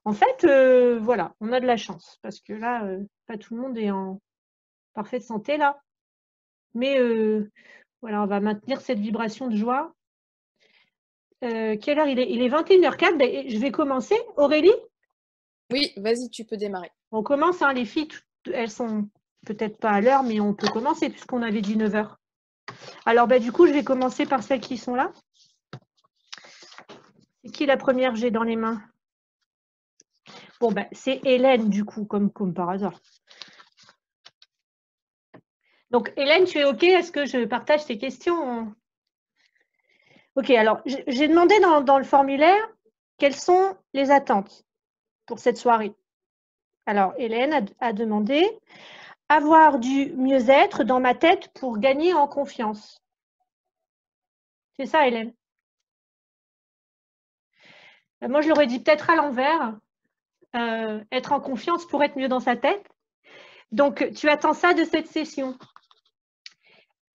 En fait, voilà, on a de la chance parce que là, pas tout le monde est en parfaite santé là. Mais voilà, on va maintenir cette vibration de joie. Quelle heure il est? Il est 21h04. Ben, je vais commencer. Aurélie, Oui, vas-y, tu peux démarrer. on commence, hein, les filles, elles sont peut-être pas à l'heure, mais on peut commencer puisqu'on avait dit 9h. Alors, ben, du coup, je vais commencer par celles qui sont là. C'est qui la première que j'ai dans les mains? Bon, ben, c'est Hélène, du coup, comme par hasard. Donc, Hélène, tu es OK? Est-ce que je partage tes questions? OK, alors, j'ai demandé dans le formulaire quelles sont les attentes pour cette soirée. Alors, Hélène a demandé avoir du mieux-être dans ma tête pour gagner en confiance. C'est ça, Hélène? Moi, je l'aurais dit peut-être à l'envers. Être en confiance pour être mieux dans sa tête. Donc, tu attends ça de cette session.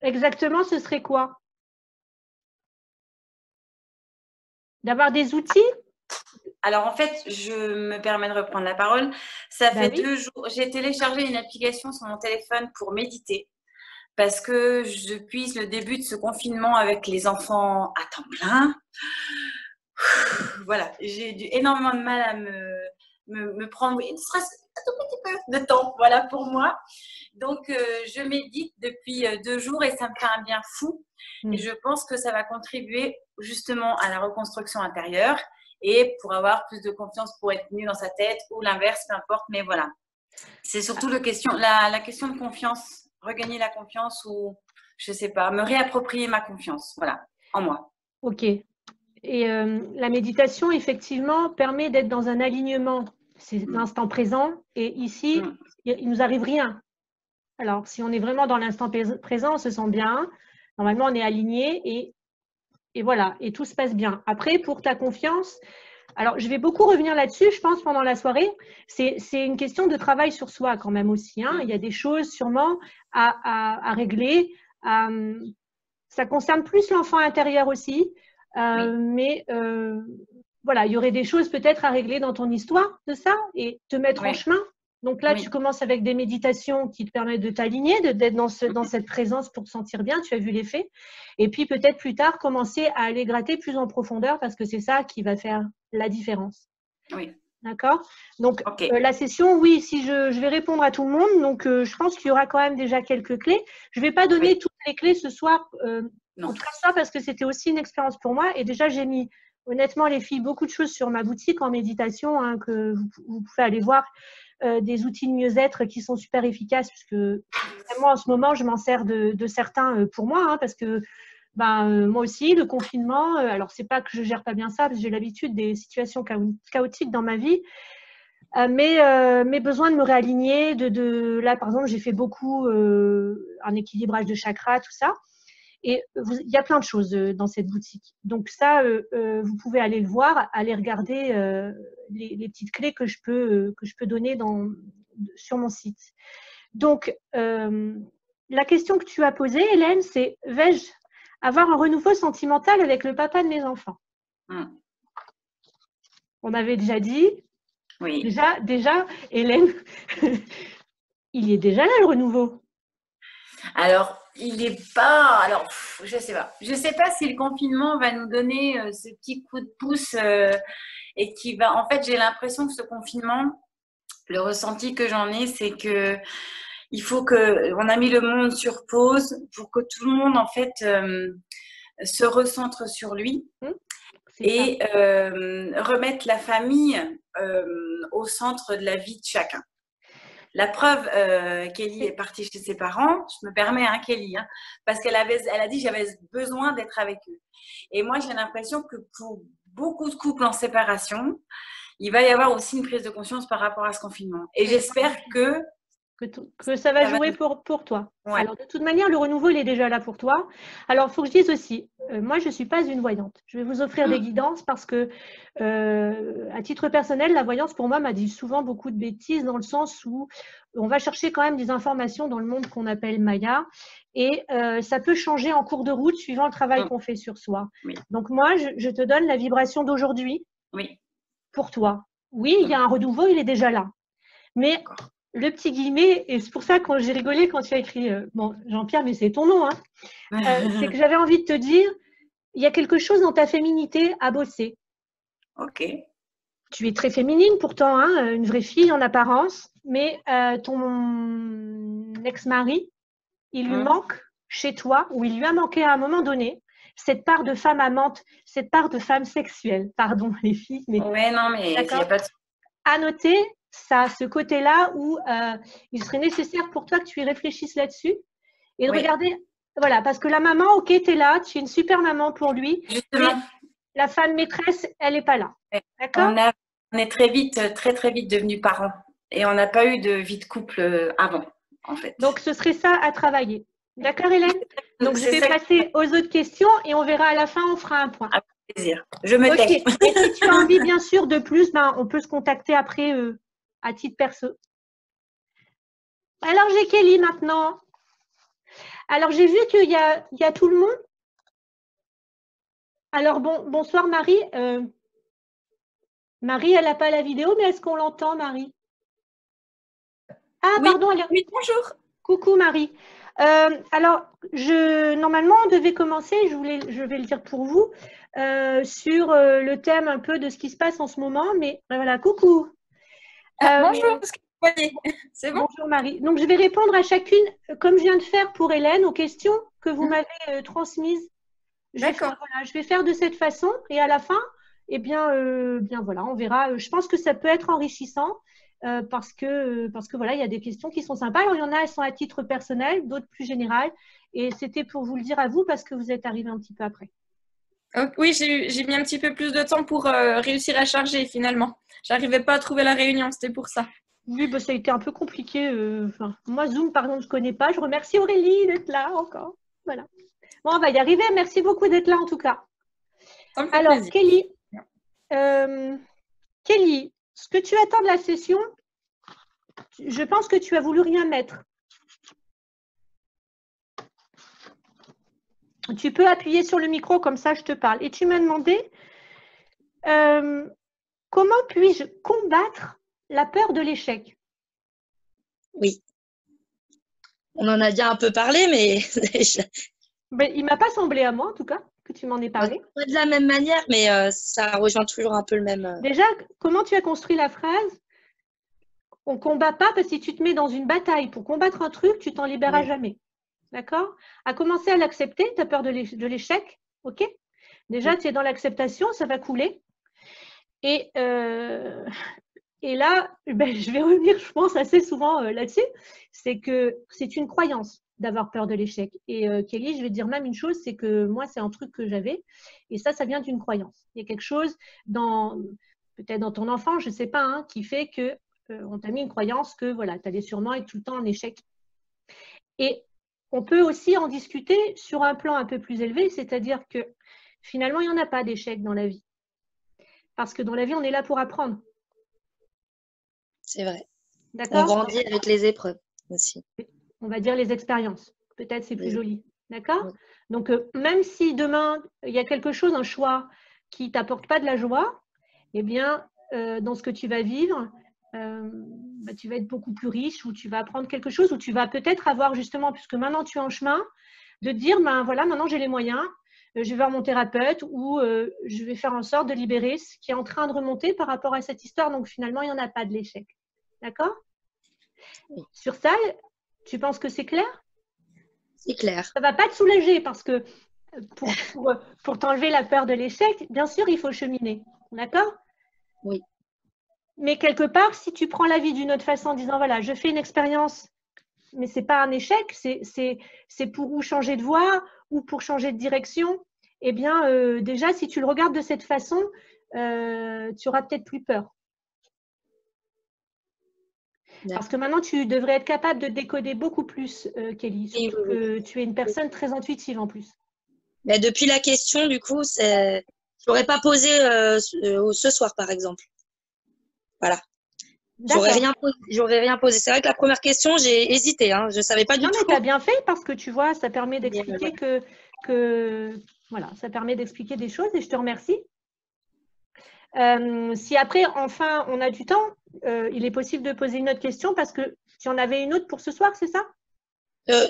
Exactement, ce serait quoi? D'avoir des outils? Alors, en fait, je me permets de reprendre la parole. Ça fait oui. 2 jours, j'ai téléchargé une application sur mon téléphone pour méditer parce que depuis le début de ce confinement avec les enfants à temps plein, voilà, j'ai eu énormément de mal à me prendre ne serait-ce un tout petit peu de temps, voilà, pour moi. Donc, je médite depuis 2 jours et ça me fait un bien fou. Et je pense que ça va contribuer justement à la reconstruction intérieure et pour avoir plus de confiance, pour être mieux dans sa tête ou l'inverse, peu importe. Mais voilà, c'est surtout la question de confiance, regagner la confiance ou, je sais pas, me réapproprier ma confiance, voilà, en moi. OK. Et la méditation, effectivement, permet d'être dans un alignement. C'est l'instant présent. Et ici, il nous arrive rien. Alors, si on est vraiment dans l'instant présent, on se sent bien. Normalement, on est aligné et voilà. Et tout se passe bien. Après, pour ta confiance, alors je vais beaucoup revenir là-dessus, je pense, pendant la soirée. C'est une question de travail sur soi quand même aussi. Hein. Il y a des choses sûrement à régler. Ça concerne plus l'enfant intérieur aussi. Mais voilà, il y aurait des choses peut-être à régler dans ton histoire de ça et te mettre en chemin. Donc là, tu commences avec des méditations qui te permettent de t'aligner, d'être dans cette présence pour te sentir bien, tu as vu l'effet. Et puis peut-être plus tard, commencer à aller gratter plus en profondeur parce que c'est ça qui va faire la différence. Oui. D'accord? Donc la session, oui, si je vais répondre à tout le monde, donc je pense qu'il y aura quand même déjà quelques clés. Je ne vais pas donner toutes les clés ce soir. En tout cas, ça, parce que c'était aussi une expérience pour moi. Et déjà, j'ai mis, honnêtement, les filles, beaucoup de choses sur ma boutique en méditation, hein, que vous pouvez aller voir, des outils de mieux-être qui sont super efficaces, puisque moi, en ce moment, je m'en sers de certains pour moi, hein, parce que moi aussi, le confinement, alors c'est pas que je gère pas bien ça, parce que j'ai l'habitude des situations chaotiques dans ma vie, mais besoin de me réaligner, là, par exemple, j'ai fait beaucoup un équilibrage de chakras, tout ça. Et il y a plein de choses dans cette boutique. Donc ça, vous pouvez aller le voir, aller regarder les petites clés que je peux donner sur mon site. Donc, la question que tu as posée, Hélène, c'est vais-je avoir un renouveau sentimental avec le papa de mes enfants? On avait déjà dit. Oui. Déjà, Hélène, il est déjà là le renouveau. Alors, il n'est pas. Alors, je sais pas. Je sais pas si le confinement va nous donner ce petit coup de pouce et qui va. En fait, j'ai l'impression que ce confinement, le ressenti que j'en ai, c'est que il faut que on a mis le monde sur pause pour que tout le monde en fait se recentre sur lui et remettre la famille au centre de la vie de chacun. La preuve, Kelly est partie chez ses parents. Je me permets, hein, Kelly, hein, parce qu'elle a dit j'avais besoin d'être avec eux. Et moi, j'ai l'impression que pour beaucoup de couples en séparation, il va y avoir aussi une prise de conscience par rapport à ce confinement. Et j'espère que ça va jouer pour toi. Ouais. Alors, de toute manière, le renouveau, il est déjà là pour toi. Alors, il faut que je dise aussi, moi, je ne suis pas une voyante. Je vais vous offrir des guidances parce que, à titre personnel, la voyance, pour moi, m'a dit souvent beaucoup de bêtises dans le sens où on va chercher quand même des informations dans le monde qu'on appelle Maya et ça peut changer en cours de route suivant le travail qu'on fait sur soi. Donc, moi, je te donne la vibration d'aujourd'hui pour toi. Oui, il y a un renouveau, il est déjà là. Mais le petit guillemet, et c'est pour ça que j'ai rigolé quand tu as écrit bon, Jean-Pierre, mais c'est ton nom, hein, c'est que j'avais envie de te dire, il y a quelque chose dans ta féminité à bosser. Ok. Tu es très féminine pourtant, hein, une vraie fille en apparence, mais ton ex-mari, il lui manque chez toi, ou il lui a manqué à un moment donné, cette part de femme amante, cette part de femme sexuelle. Pardon les filles, mais ouais, non, mais il n'y a pas de... À noter, ça, ce côté-là où il serait nécessaire pour toi que tu y réfléchisses là-dessus et de regarder, voilà, parce que la maman, ok, tu es là, tu es une super maman pour lui. Justement. Mais la femme maîtresse, elle n'est pas là. D'accord ? On est très vite devenus parents et on n'a pas eu de vie de couple avant, en fait. Donc, ce serait ça à travailler. D'accord, Hélène ? Donc, je vais passer aux autres questions et on verra à la fin, on fera un point. Avec plaisir. Je me tais. Et si tu as envie, bien sûr, de plus, ben, on peut se contacter après à titre perso. Alors, j'ai Kelly maintenant. Alors, j'ai vu qu'il y a tout le monde. Alors, bonsoir Marie. Marie, elle n'a pas la vidéo, mais est-ce qu'on l'entend, Marie? Ah, oui, pardon. Oui, bonjour. Coucou, Marie. Alors, normalement, on devait commencer, je vais le dire pour vous, sur le thème un peu de ce qui se passe en ce moment. Mais voilà, coucou. Bonjour, c'est bon? Bonjour Marie. Donc, je vais répondre à chacune, comme je viens de faire pour Hélène, aux questions que vous m'avez transmises. D'accord. Je vais faire de cette façon et à la fin, eh bien voilà, on verra. Je pense que ça peut être enrichissant parce que voilà, il y a des questions qui sont sympas. Alors, il y en a, elles sont à titre personnel, d'autres plus générales. Et c'était pour vous le dire à vous parce que vous êtes arrivés un petit peu après. Oui, j'ai mis un petit peu plus de temps pour réussir à charger finalement. J'arrivais pas à trouver la réunion, c'était pour ça. Oui, bah, ça a été un peu compliqué. Moi, Zoom, par exemple, je ne connais pas. Je remercie Aurélie d'être là encore. Voilà. Bon, on va y arriver. Merci beaucoup d'être là en tout cas. Alors, plaisir. Kelly, ce que tu attends de la session, je pense que tu as voulu rien mettre. Tu peux appuyer sur le micro, comme ça je te parle. Et tu m'as demandé comment puis-je combattre la peur de l'échec? Oui. On en a déjà un peu parlé, mais il ne m'a pas semblé à moi, en tout cas, que tu m'en aies parlé. Pas de la même manière, mais ça rejoint toujours un peu le même… Déjà, comment tu as construit la phrase? On ne combat pas parce que si tu te mets dans une bataille pour combattre un truc, tu t'en libéreras jamais. D'accord? À commencer à l'accepter, tu as peur de l'échec, ok? Déjà, tu es dans l'acceptation, ça va couler. Et là, je vais revenir, je pense, assez souvent là-dessus, c'est que c'est une croyance d'avoir peur de l'échec. Et Kelly, je vais te dire même une chose, c'est que moi, c'est un truc que j'avais, et ça vient d'une croyance. Il y a quelque chose, peut-être dans ton enfant, je ne sais pas, hein, qui fait que on t'a mis une croyance que voilà, tu allais sûrement être tout le temps en échec. Et on peut aussi en discuter sur un plan un peu plus élevé, c'est-à-dire que finalement, il n'y en a pas d'échec dans la vie. Parce que dans la vie, on est là pour apprendre. C'est vrai. D'accord ? On grandit avec les épreuves aussi. On va dire les expériences. Peut-être c'est plus joli. D'accord ? Oui. Donc, même si demain, il y a quelque chose, un choix qui ne t'apporte pas de la joie, eh bien, dans ce que tu vas vivre, tu vas être beaucoup plus riche, ou tu vas apprendre quelque chose, ou tu vas peut-être avoir justement, puisque maintenant tu es en chemin, de te dire, voilà, maintenant j'ai les moyens, je vais voir mon thérapeute, ou je vais faire en sorte de libérer ce qui est en train de remonter par rapport à cette histoire. Donc finalement, il n'y en a pas de l'échec. D'accord ? Oui. Sur ça, tu penses que c'est clair ? C'est clair. Ça ne va pas te soulager parce que pour t'enlever la peur de l'échec, bien sûr, il faut cheminer. D'accord ? Oui. Mais quelque part, si tu prends la vie d'une autre façon en disant, voilà, je fais une expérience, mais ce n'est pas un échec, c'est pour ou changer de voie ou pour changer de direction, eh bien, déjà, si tu le regardes de cette façon, tu auras peut-être plus peur. Parce que maintenant, tu devrais être capable de décoder beaucoup plus, Kelly. Surtout que tu es une personne très intuitive en plus. Mais depuis la question, du coup, je n'aurais pas posé ce soir, par exemple. Voilà. J'aurais rien posé. C'est vrai que la première question, j'ai hésité. Hein. Je ne savais pas du tout. Non, mais tu as bien fait parce que tu vois, ça permet d'expliquer voilà, ça permet d'expliquer des choses et je te remercie. Si après, enfin, on a du temps, il est possible de poser une autre question parce que tu en avais une autre pour ce soir, c'est ça?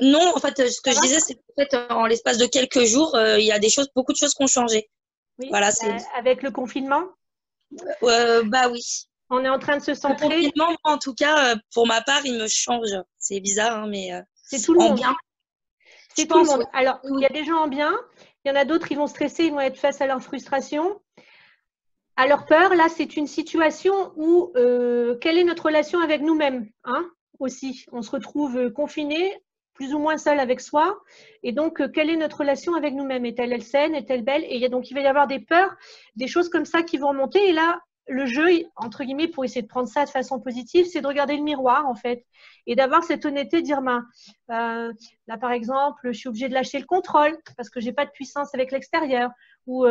Non, en fait, ce que je disais, c'est qu'en fait, en l'espace de quelques jours, il y a beaucoup de choses qui ont changé. Oui, voilà, avec le confinement? Bah oui. On est en train de se centrer. Le confinement, moi, en tout cas, pour ma part, il me change. C'est bizarre, hein, mais c'est tout le monde. Bien. C'est tout le monde. Oui. Alors, il y a des gens en bien, il y en a d'autres, ils vont stresser, ils vont être face à leur frustration, à leur peur. Là, c'est une situation où quelle est notre relation avec nous-mêmes, hein, aussi. On se retrouve confiné, plus ou moins seul avec soi. Et donc, quelle est notre relation avec nous-mêmes? Est-elle saine? Est-elle belle? Et donc, il va y avoir des peurs, des choses comme ça qui vont remonter. Et là, le jeu, entre guillemets, pour essayer de prendre ça de façon positive, c'est de regarder le miroir, en fait, et d'avoir cette honnêteté de dire, là, par exemple, je suis obligée de lâcher le contrôle parce que je n'ai pas de puissance avec l'extérieur, ou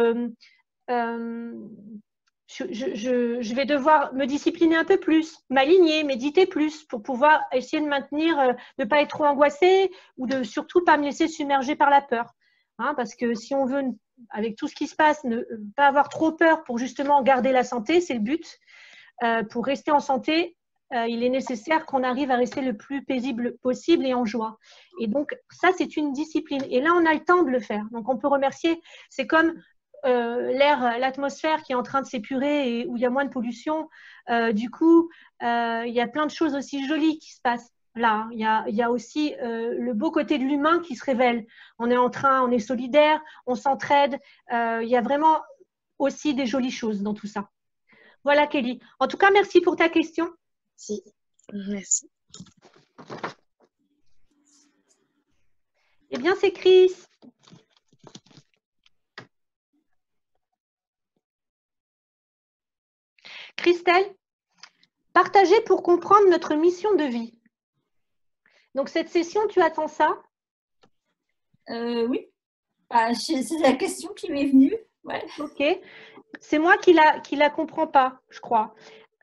je vais devoir me discipliner un peu plus, m'aligner, méditer plus pour pouvoir essayer de maintenir, ne pas être trop angoissée ou de surtout pas me laisser submerger par la peur. Hein, parce que si on veut, avec tout ce qui se passe, ne pas avoir trop peur pour justement garder la santé, c'est le but. Pour rester en santé, il est nécessaire qu'on arrive à rester le plus paisible possible et en joie. Et donc, ça, c'est une discipline. Et là, on a le temps de le faire. Donc, on peut remercier. C'est comme l'air, l'atmosphère qui est en train de s'épurer et où il y a moins de pollution. Du coup, il y a plein de choses aussi jolies qui se passent. Là, il y a aussi le beau côté de l'humain qui se révèle. On est solidaire, on s'entraide. Il y a vraiment aussi des jolies choses dans tout ça. Voilà, Kelly. En tout cas, merci pour ta question. Si. Merci. Eh bien, c'est Chris. Christelle, partager pour comprendre notre mission de vie. Donc, cette session, tu attends ça? Oui. C'est la question qui m'est venue. Ouais. Ok. C'est moi qui la comprends pas, je crois.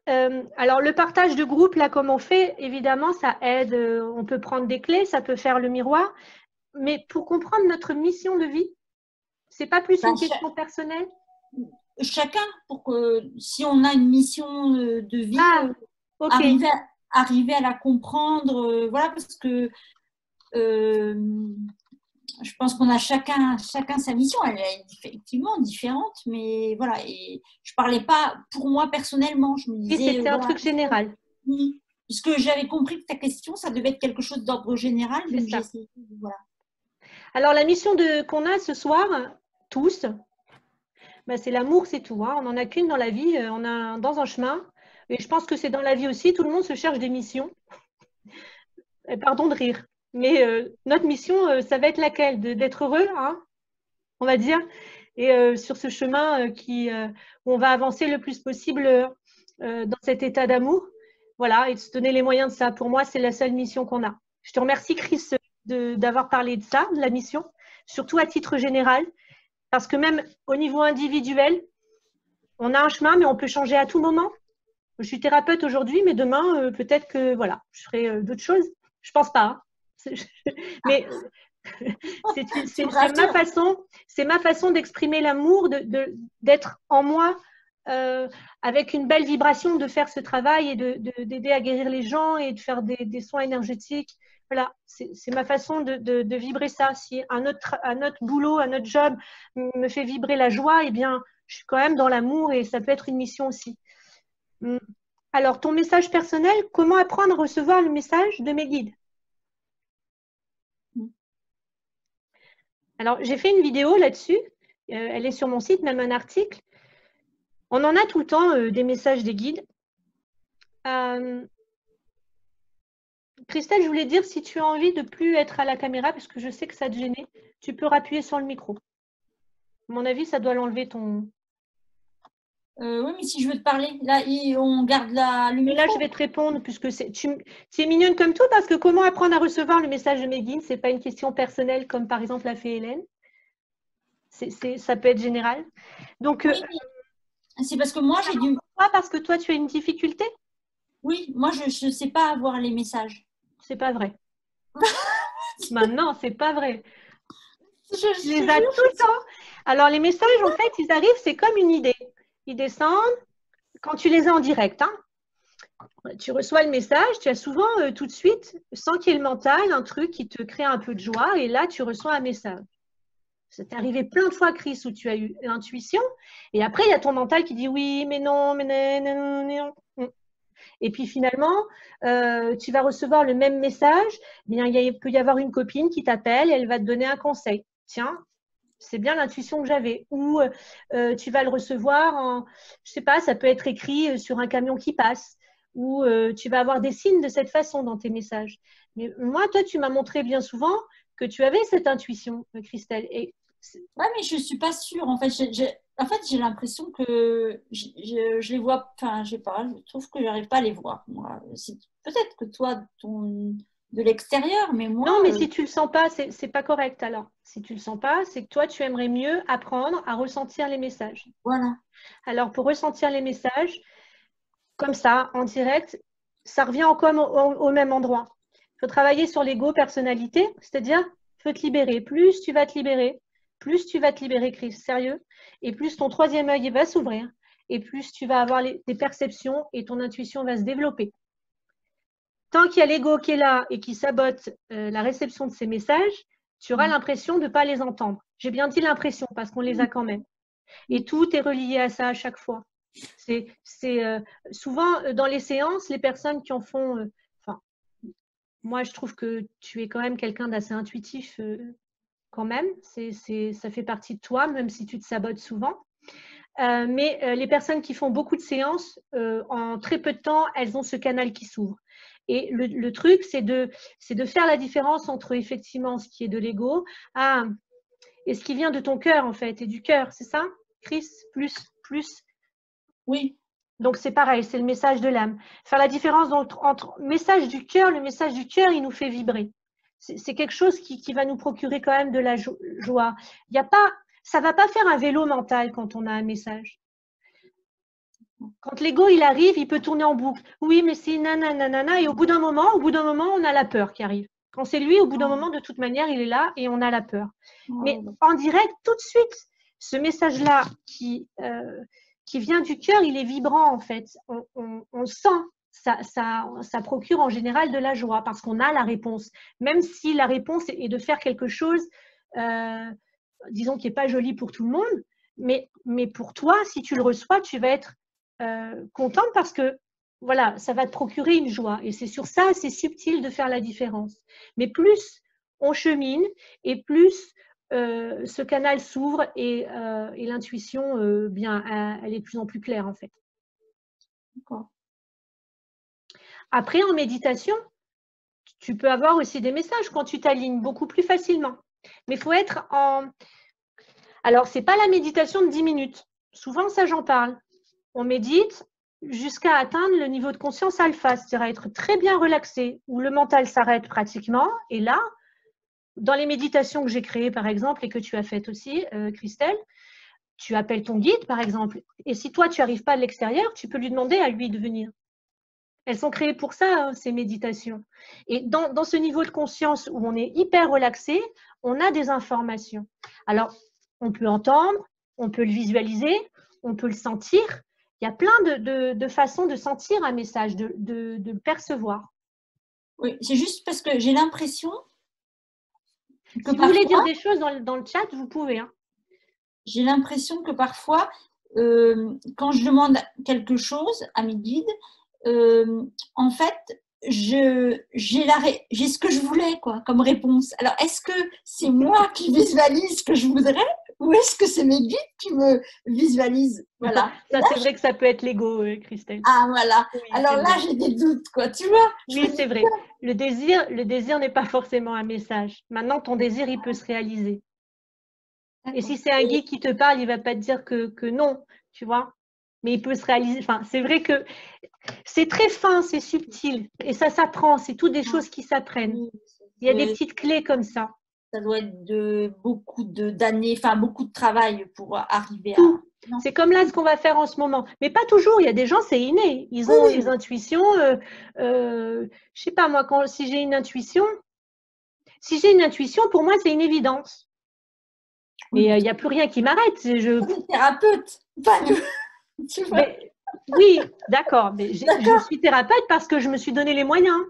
Alors, le partage de groupe, là, comme on fait, évidemment, ça aide. On peut prendre des clés, ça peut faire le miroir. Mais pour comprendre notre mission de vie, c'est pas plus une question personnelle? Chacun, pour que si on a une mission de vie, okay. arriver à la comprendre, voilà, parce que je pense qu'on a chacun sa mission, elle est effectivement différente, mais voilà, et je parlais pas pour moi personnellement, je me disais… Oui, c'était un truc général. Oui, puisque j'avais compris que ta question, ça devait être quelque chose d'ordre général. C'est ça. Voilà. Alors, la mission qu'on a ce soir, tous, c'est l'amour, c'est tout. Hein. On n'en a qu'une dans la vie, on a dans un chemin. Et je pense que c'est dans la vie aussi, tout le monde se cherche des missions. Pardon de rire. Mais notre mission, ça va être laquelle? D'être heureux, hein, on va dire. Et sur ce chemin où on va avancer le plus possible dans cet état d'amour. Voilà, et de se donner les moyens de ça. Pour moi, c'est la seule mission qu'on a. Je te remercie, Chris, d'avoir parlé de ça, de la mission, surtout à titre général. Parce que même au niveau individuel, on a un chemin, mais on peut changer à tout moment. Je suis thérapeute aujourd'hui, mais demain, peut-être que voilà, je ferai d'autres choses. Je pense pas. Hein. Mais c'est ma façon d'exprimer l'amour, d'être en moi avec une belle vibration, de faire ce travail et d'aider à guérir les gens et de faire des soins énergétiques. Voilà, c'est ma façon de vibrer ça. Si un autre boulot, un autre job me fait vibrer la joie, eh bien, je suis quand même dans l'amour et ça peut être une mission aussi. Alors, ton message personnel, comment apprendre à recevoir le message de mes guides? Alors, j'ai fait une vidéo là-dessus. Elle est sur mon site, même un article. On en a tout le temps des messages des guides. Christelle, je voulais dire, si tu as envie de ne plus être à la caméra, parce que je sais que ça te gênait, tu peux rappuyer sur le micro. À mon avis, ça doit l'enlever ton… oui, mais si je veux te parler, là, on garde le micro. Et là, je vais te répondre, puisque tu es mignonne comme tout, parce que comment apprendre à recevoir le message de mes guides, ce n'est pas une question personnelle, comme par exemple l'a fait Hélène. Ça peut être général. Donc, oui, c'est parce que moi, j'ai dû… Parce que toi, tu as une difficulté? Oui, moi, je ne sais pas avoir les messages. C'est pas vrai. Maintenant, c'est pas vrai. Je les ai tout le temps. Alors, les messages, en fait, ils arrivent, c'est comme une idée. ils descendent. Quand tu les as en direct, hein, tu reçois le message, tu as souvent tout de suite, sans qu'il y ait le mental, un truc qui te crée un peu de joie et là, tu reçois un message. Ça t'est arrivé plein de fois, Chris, où tu as eu l'intuition et après, il y a ton mental qui dit oui, mais non, mais non, non. Et puis finalement, tu vas recevoir le même message. Bien, il peut y avoir une copine qui t'appelle et elle va te donner un conseil. Tiens, c'est bien l'intuition que j'avais. Ou tu vas le recevoir en, je sais pas, ça peut être écrit sur un camion qui passe. Ou tu vas avoir des signes de cette façon dans tes messages. Mais moi, toi, tu m'as montré bien souvent que tu avais cette intuition, Christelle. Et ouais, mais je suis pas sûre. En fait, j'ai l'impression que je les vois. Enfin, je sais pas. Je trouve que j'arrive pas à les voir. Moi, peut-être que toi, de l'extérieur, mais moi. Non, mais si tu le sens pas, c'est pas correct. Alors, si tu le sens pas, c'est que toi, tu aimerais mieux apprendre à ressentir les messages. Voilà. Alors, pour ressentir les messages, comme ça, en direct, ça revient encore au même endroit. Il faut travailler sur l'ego personnalité, c'est-à-dire, il faut te libérer. Plus tu vas te libérer, Chris, sérieux, et plus ton troisième œil va s'ouvrir, et plus tu vas avoir des perceptions et ton intuition va se développer. Tant qu'il y a l'ego qui est là et qui sabote la réception de ces messages, tu auras l'impression de ne pas les entendre. J'ai bien dit l'impression parce qu'on les a quand même. Et tout est relié à ça à chaque fois. C'est souvent dans les séances, les personnes qui en font. Moi, je trouve que tu es quand même quelqu'un d'assez intuitif quand même. Ça fait partie de toi, même si tu te sabotes souvent. Mais les personnes qui font beaucoup de séances, en très peu de temps, elles ont ce canal qui s'ouvre. Et le truc, c'est de faire la différence entre effectivement ce qui est de l'ego et ce qui vient de ton cœur, en fait, et du cœur, c'est ça, Chris? Plus. Oui. Donc, c'est pareil, c'est le message de l'âme. Faire la différence entre message du cœur, le message du cœur, il nous fait vibrer. C'est quelque chose qui va nous procurer quand même de la joie. Ça ne va pas faire un vélo mental quand on a un message. Quand l'ego, il arrive, il peut tourner en boucle. Oui, mais c'est nanana. Et au bout d'un moment, on a la peur qui arrive. Quand c'est lui, au bout d'un moment, de toute manière, il est là et on a la peur. Mais en direct, tout de suite, ce message-là qui vient du cœur, il est vibrant en fait. On sent, ça procure en général de la joie parce qu'on a la réponse. Même si la réponse est de faire quelque chose, disons, qui n'est pas joli pour tout le monde, mais pour toi, si tu le reçois, tu vas être contente parce que voilà, ça va te procurer une joie. Et c'est sur ça, c'est subtil de faire la différence. Mais plus on chemine et plus ce canal s'ouvre et l'intuition, elle est de plus en plus claire en fait. D'accord. Après, en méditation, tu peux avoir aussi des messages quand tu t'alignes beaucoup plus facilement. Mais il faut être en... Alors, ce n'est pas la méditation de 10 minutes. Souvent, ça, j'en parle. On médite jusqu'à atteindre le niveau de conscience alpha, c'est-à-dire être très bien relaxé, où le mental s'arrête pratiquement. Et là, dans les méditations que j'ai créées, par exemple, et que tu as faites aussi, Christelle, tu appelles ton guide, par exemple. Et si toi, tu n'arrives pas de l'extérieur, tu peux lui demander à lui de venir. Elles sont créées pour ça, ces méditations. Et dans ce niveau de conscience où on est hyper relaxé, on a des informations. Alors, on peut entendre, on peut le visualiser, on peut le sentir. Il y a plein de façons de sentir un message, de le percevoir. Oui, c'est juste parce que j'ai l'impression que si vous voulez dire des choses dans le chat, vous pouvez. Hein. J'ai l'impression que parfois, quand je demande quelque chose à mes guides, en fait, j'ai ce que je voulais quoi, comme réponse. Alors, est-ce que c'est moi qui visualise ce que je voudrais ou est-ce que c'est mes guides qui me visualisent? Voilà. Ça, c'est vrai que ça peut être l'ego, Christelle. Ah, voilà. Oui, alors là, j'ai des doutes, quoi. Tu vois? Oui, c'est vrai. Le désir n'est pas forcément un message. Maintenant, ton désir, il peut se réaliser. Et si c'est un guide qui te parle, il ne va pas te dire que non, tu vois. Mais il peut se réaliser. Enfin, c'est vrai que c'est très fin, c'est subtil. Et ça s'apprend. C'est toutes des choses qui s'apprennent. Il y a des petites clés comme ça. Ça doit être beaucoup d'années, enfin beaucoup de travail pour arriver à… C'est comme là ce qu'on va faire en ce moment. Mais pas toujours. Il y a des gens, c'est inné. Ils ont les intuitions. Je sais pas, moi, si j'ai une intuition, pour moi, c'est une évidence. Et il n'y a plus rien qui m'arrête. Thérapeute. Oui, d'accord. Mais je suis thérapeute parce que je me suis donné les moyens.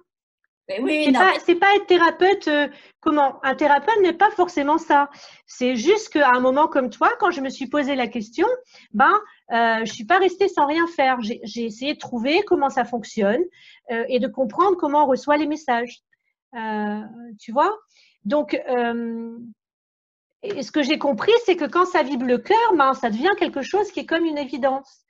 Oui, c'est pas être thérapeute. Comment? Un thérapeute n'est pas forcément ça. C'est juste qu'à un moment comme toi, quand je me suis posé la question, je suis pas restée sans rien faire. J'ai essayé de trouver comment ça fonctionne et de comprendre comment on reçoit les messages. Tu vois? Donc, et ce que j'ai compris, c'est que quand ça vibre le cœur, ça devient quelque chose qui est comme une évidence.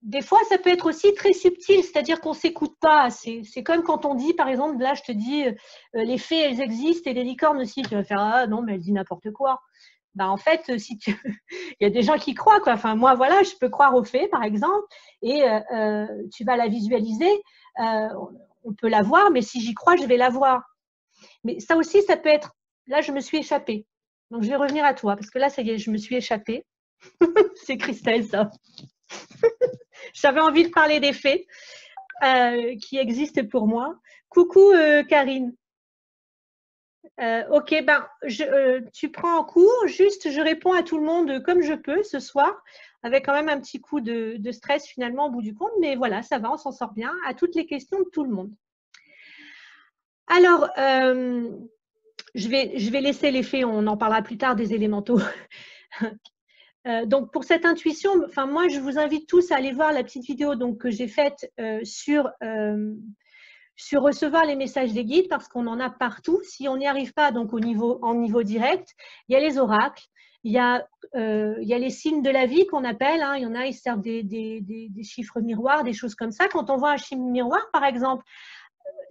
Des fois, ça peut être aussi très subtil, c'est-à-dire qu'on ne s'écoute pas. C'est comme quand on dit, par exemple, là, je te dis, les fées, elles existent et les licornes aussi. Tu vas faire, ah non, mais elle dit n'importe quoi. En fait, il y a des gens qui croient, quoi. Enfin, moi, voilà, je peux croire aux fées, par exemple, et tu vas la visualiser. On peut la voir, mais si j'y crois, je vais la voir. Mais ça aussi, ça peut être… Là, je me suis échappée. Donc, je vais revenir à toi, parce que là, ça y est, je me suis échappée. C'est Christelle, ça. J'avais envie de parler des fées qui existent pour moi. Coucou, Karine. Ok, tu prends en cours. Juste, je réponds à tout le monde comme je peux ce soir, avec quand même un petit coup de stress finalement au bout du compte. Mais voilà, ça va, on s'en sort bien à toutes les questions de tout le monde. Alors, je vais laisser les fées, on en parlera plus tard des élémentaux. Donc, pour cette intuition, moi, je vous invite tous à aller voir la petite vidéo que j'ai faite sur recevoir les messages des guides, parce qu'on en a partout. Si on n'y arrive pas donc en niveau direct, il y a les oracles, il y a les signes de la vie qu'on appelle. Il y en a, ils servent des chiffres miroirs, des choses comme ça. Quand on voit un chiffre miroir, par exemple,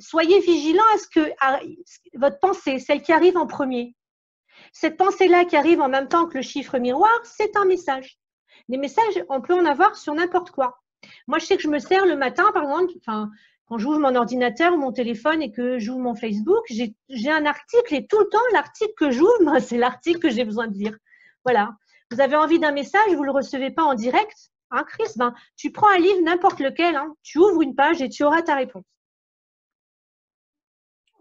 soyez vigilant à ce que votre pensée, celle qui arrive en premier, cette pensée-là qui arrive en même temps que le chiffre miroir, c'est un message. Les messages, on peut en avoir sur n'importe quoi. Moi, je sais que je me sers le matin, par exemple, quand j'ouvre mon ordinateur ou mon téléphone et que j'ouvre mon Facebook, j'ai un article et tout le temps, l'article que j'ouvre, c'est l'article que j'ai besoin de lire. Voilà. Vous avez envie d'un message, vous ne le recevez pas en direct, hein, Chris, tu prends un livre, n'importe lequel, tu ouvres une page et tu auras ta réponse.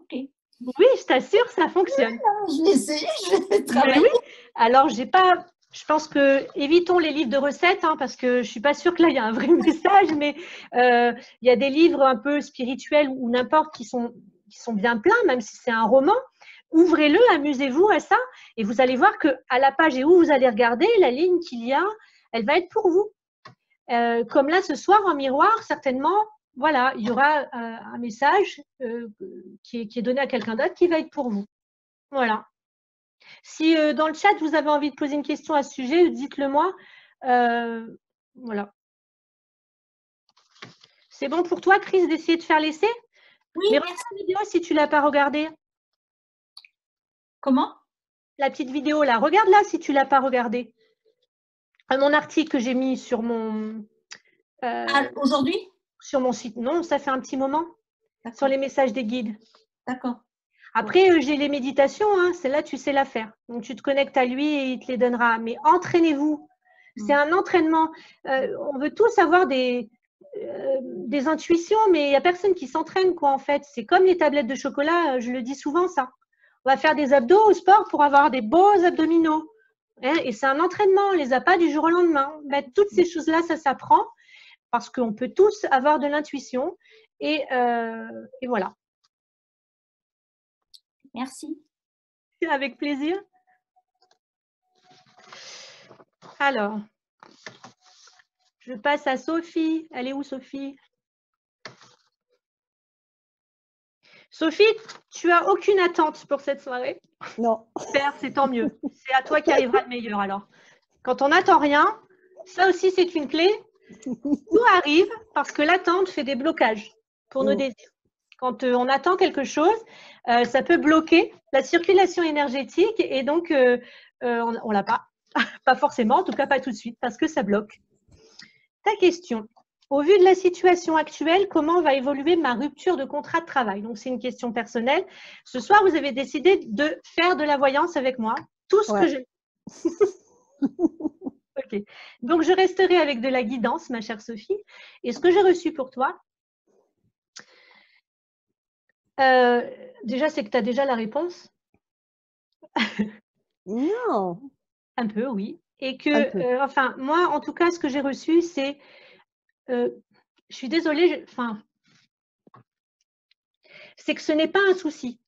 Ok. Oui, je t'assure, ça fonctionne. Je vais essayer, je vais travailler. Oui. Alors, je pense que évitons les livres de recettes, parce que je ne suis pas sûre que là, il y a un vrai message, mais il y a des livres un peu spirituels ou n'importe qui sont bien pleins, même si c'est un roman. Ouvrez-le, amusez-vous à ça, et vous allez voir qu'à la page et où vous allez regarder, la ligne qu'il y a, elle va être pour vous. Comme là, ce soir, en miroir, certainement, voilà, il y aura un message qui est donné à quelqu'un d'autre qui va être pour vous. Voilà. Si dans le chat, vous avez envie de poser une question à ce sujet, dites-le moi. Voilà. C'est bon pour toi, Chris, d'essayer de faire l'essai? Oui. Mais regarde la vidéo si tu ne l'as pas regardée. Comment? La petite vidéo, là. Regarde-la si tu ne l'as pas regardée. Mon article que j'ai mis sur mon… aujourd'hui? Sur mon site. Non, ça fait un petit moment. Sur les messages des guides. D'accord. Après, j'ai les méditations, celle-là, tu sais la faire. Donc, tu te connectes à lui et il te les donnera. Mais entraînez-vous. C'est un entraînement. On veut tous avoir des intuitions, mais il n'y a personne qui s'entraîne, quoi, en fait. C'est comme les tablettes de chocolat, je le dis souvent, ça. On va faire des abdos au sport pour avoir des beaux abdominaux. Et c'est un entraînement, on ne les a pas du jour au lendemain. Toutes ces choses-là, ça s'apprend parce qu'on peut tous avoir de l'intuition. Et voilà. Merci. Avec plaisir. Alors, je passe à Sophie. Elle est où, Sophie? Sophie, tu as aucune attente pour cette soirée? Non. Super, c'est tant mieux. C'est à toi qui arrivera le meilleur alors. Quand on n'attend rien, ça aussi c'est une clé. Tout arrive parce que l'attente fait des blocages pour nos désirs. Quand on attend quelque chose, ça peut bloquer la circulation énergétique et donc on ne l'a pas. Pas forcément, en tout cas pas tout de suite parce que ça bloque. Ta question. Au vu de la situation actuelle, comment va évoluer ma rupture de contrat de travail? Donc, c'est une question personnelle. Ce soir, vous avez décidé de faire de la voyance avec moi. Tout ce que je… Ok. Donc, je resterai avec de la guidance, ma chère Sophie. Et ce que j'ai reçu pour toi, déjà, c'est que tu as déjà la réponse. Non. Un peu, oui. Et que, enfin, moi, en tout cas, ce que j'ai reçu, c'est, je suis désolée, c'est que ce n'est pas un souci.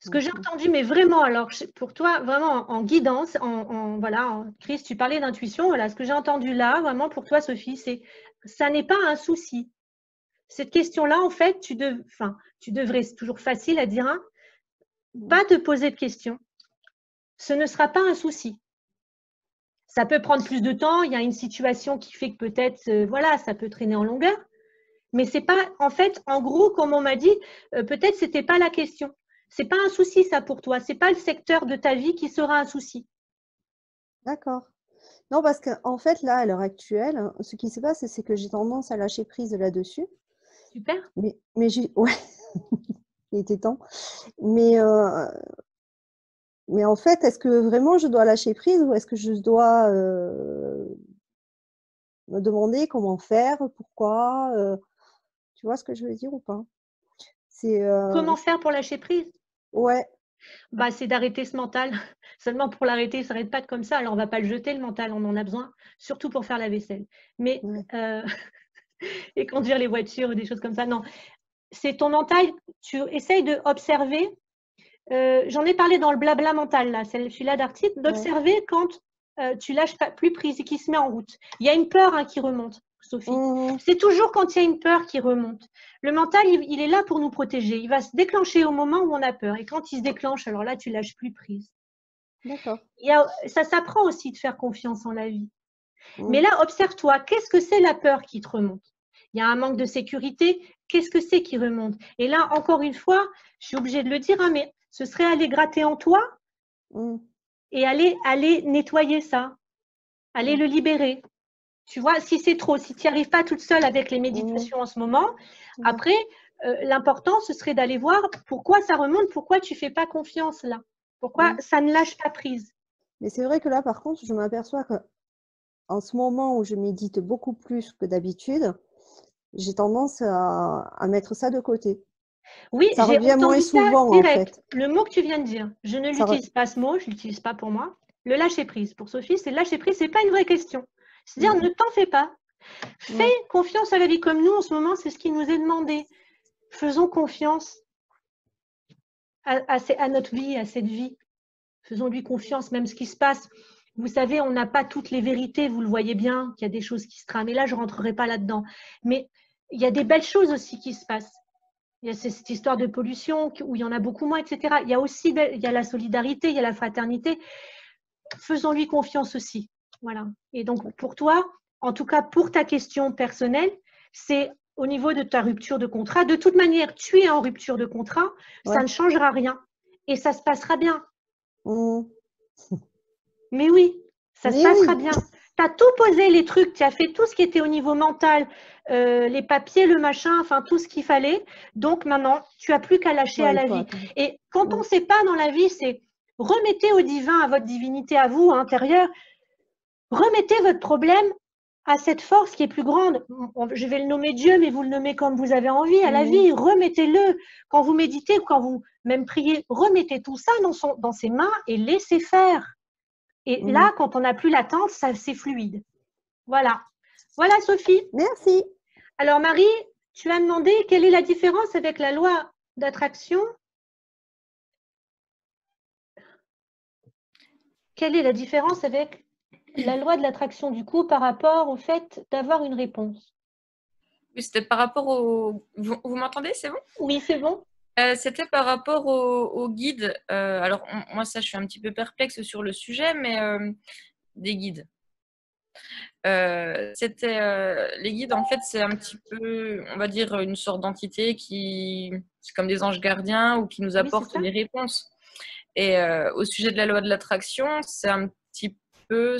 Ce que j'ai entendu, mais vraiment, alors pour toi, vraiment en guidance, voilà, Chris, tu parlais d'intuition, voilà, ce que j'ai entendu là, vraiment pour toi, Sophie, c'est ça n'est pas un souci. Cette question-là, en fait, tu devrais, c'est toujours facile à dire, hein, pas te poser de questions. Ce ne sera pas un souci. Ça peut prendre plus de temps, il y a une situation qui fait que peut-être, voilà, ça peut traîner en longueur, mais c'est pas, en fait, en gros, comme on m'a dit, peut-être c'était pas la question. C'est pas un souci, ça, pour toi. C'est pas le secteur de ta vie qui sera un souci. D'accord. Non, parce qu'en fait, là, à l'heure actuelle, ce qui se passe, c'est que j'ai tendance à lâcher prise là-dessus. Super. Ouais, il était temps. Mais en fait, est-ce que vraiment je dois lâcher prise ou est-ce que je dois me demander comment faire, pourquoi tu vois ce que je veux dire ou pas? Comment faire pour lâcher prise? Ouais. Bah, c'est d'arrêter ce mental. Seulement pour l'arrêter, ça ne s'arrête pas comme ça. Alors, on ne va pas le jeter, le mental, on en a besoin, surtout pour faire la vaisselle. Mais, et conduire les voitures ou des choses comme ça, non. C'est ton mental, tu essayes d'observer. J'en ai parlé dans le blabla mental, là, celui-là d'article, d'observer quand tu lâches plus prise et qui se met en route. Il y a une peur qui remonte, Sophie. C'est toujours quand il y a une peur qui remonte. Le mental, il est là pour nous protéger. Il va se déclencher au moment où on a peur. Et quand il se déclenche, alors là, tu lâches plus prise. D'accord. Ça s'apprend aussi de faire confiance en la vie. Mais là, observe-toi, qu'est-ce que c'est la peur qui te remonte? Il y a un manque de sécurité, qu'est-ce que c'est qui remonte? Et là, encore une fois, je suis obligée de le dire, mais ce serait aller gratter en toi et aller nettoyer ça, aller le libérer. Tu vois, si c'est trop, si tu n'y arrives pas toute seule avec les méditations en ce moment, après, l'important, ce serait d'aller voir pourquoi ça remonte, pourquoi tu ne fais pas confiance là, pourquoi ça ne lâche pas prise. Mais c'est vrai que là, par contre, je m'aperçois qu'en ce moment où je médite beaucoup plus que d'habitude, j'ai tendance à mettre ça de côté. Oui, ça revient moins souvent, direct. En fait. Le mot que tu viens de dire, je ne l'utilise pas ce mot, je ne l'utilise pas pour moi. Le lâcher prise. Pour Sophie, c'est lâcher prise, ce n'est pas une vraie question. C'est-à-dire, ne t'en fais pas. Fais confiance à la vie comme nous, en ce moment, c'est ce qui nous est demandé. Faisons confiance à notre vie, à cette vie. Faisons-lui confiance, même ce qui se passe. Vous savez, on n'a pas toutes les vérités, vous le voyez bien, qu'il y a des choses qui se trament. Et là, je ne rentrerai pas là-dedans. Mais il y a des belles choses aussi qui se passent. Il y a cette histoire de pollution où il y en a beaucoup moins, etc. Il y a aussi la solidarité, il y a la fraternité. Faisons-lui confiance aussi. Voilà. Et donc, pour toi, en tout cas pour ta question personnelle, c'est au niveau de ta rupture de contrat. De toute manière, tu es en rupture de contrat, ça ne changera rien. Et ça se passera bien. Mais oui, ça se passera bien. Tu as tout posé, les trucs, tu as fait tout ce qui était au niveau mental, les papiers, le machin, enfin tout ce qu'il fallait. Donc maintenant, tu n'as plus qu'à lâcher à la vie. Et quand on ne sait pas dans la vie, c'est remettez au divin, à votre divinité, à vous, à l'intérieur, remettez votre problème à cette force qui est plus grande. Je vais le nommer Dieu, mais vous le nommez comme vous avez envie, à la vie. Remettez-le. Quand vous méditez, quand vous même priez, remettez tout ça dans ses mains et laissez faire. Et là, quand on n'a plus l'attente, c'est fluide. Voilà. Voilà, Sophie. Merci. Alors, Marie, tu as demandé quelle est la différence avec la loi d'attraction? Quelle est la différence avec la loi de l'attraction, du coup, par rapport au fait d'avoir une réponse? Oui, c'était par rapport au... Vous m'entendez, c'est bon? Oui, c'est bon. C'était par rapport au guide. Alors, moi, ça, je suis un petit peu perplexe sur le sujet, mais des guides. Les guides, en fait, c'est un petit peu, on va dire, une sorte d'entité c'est comme des anges gardiens ou qui nous apportent des réponses. Et au sujet de la loi de l'attraction, c'est un petit peu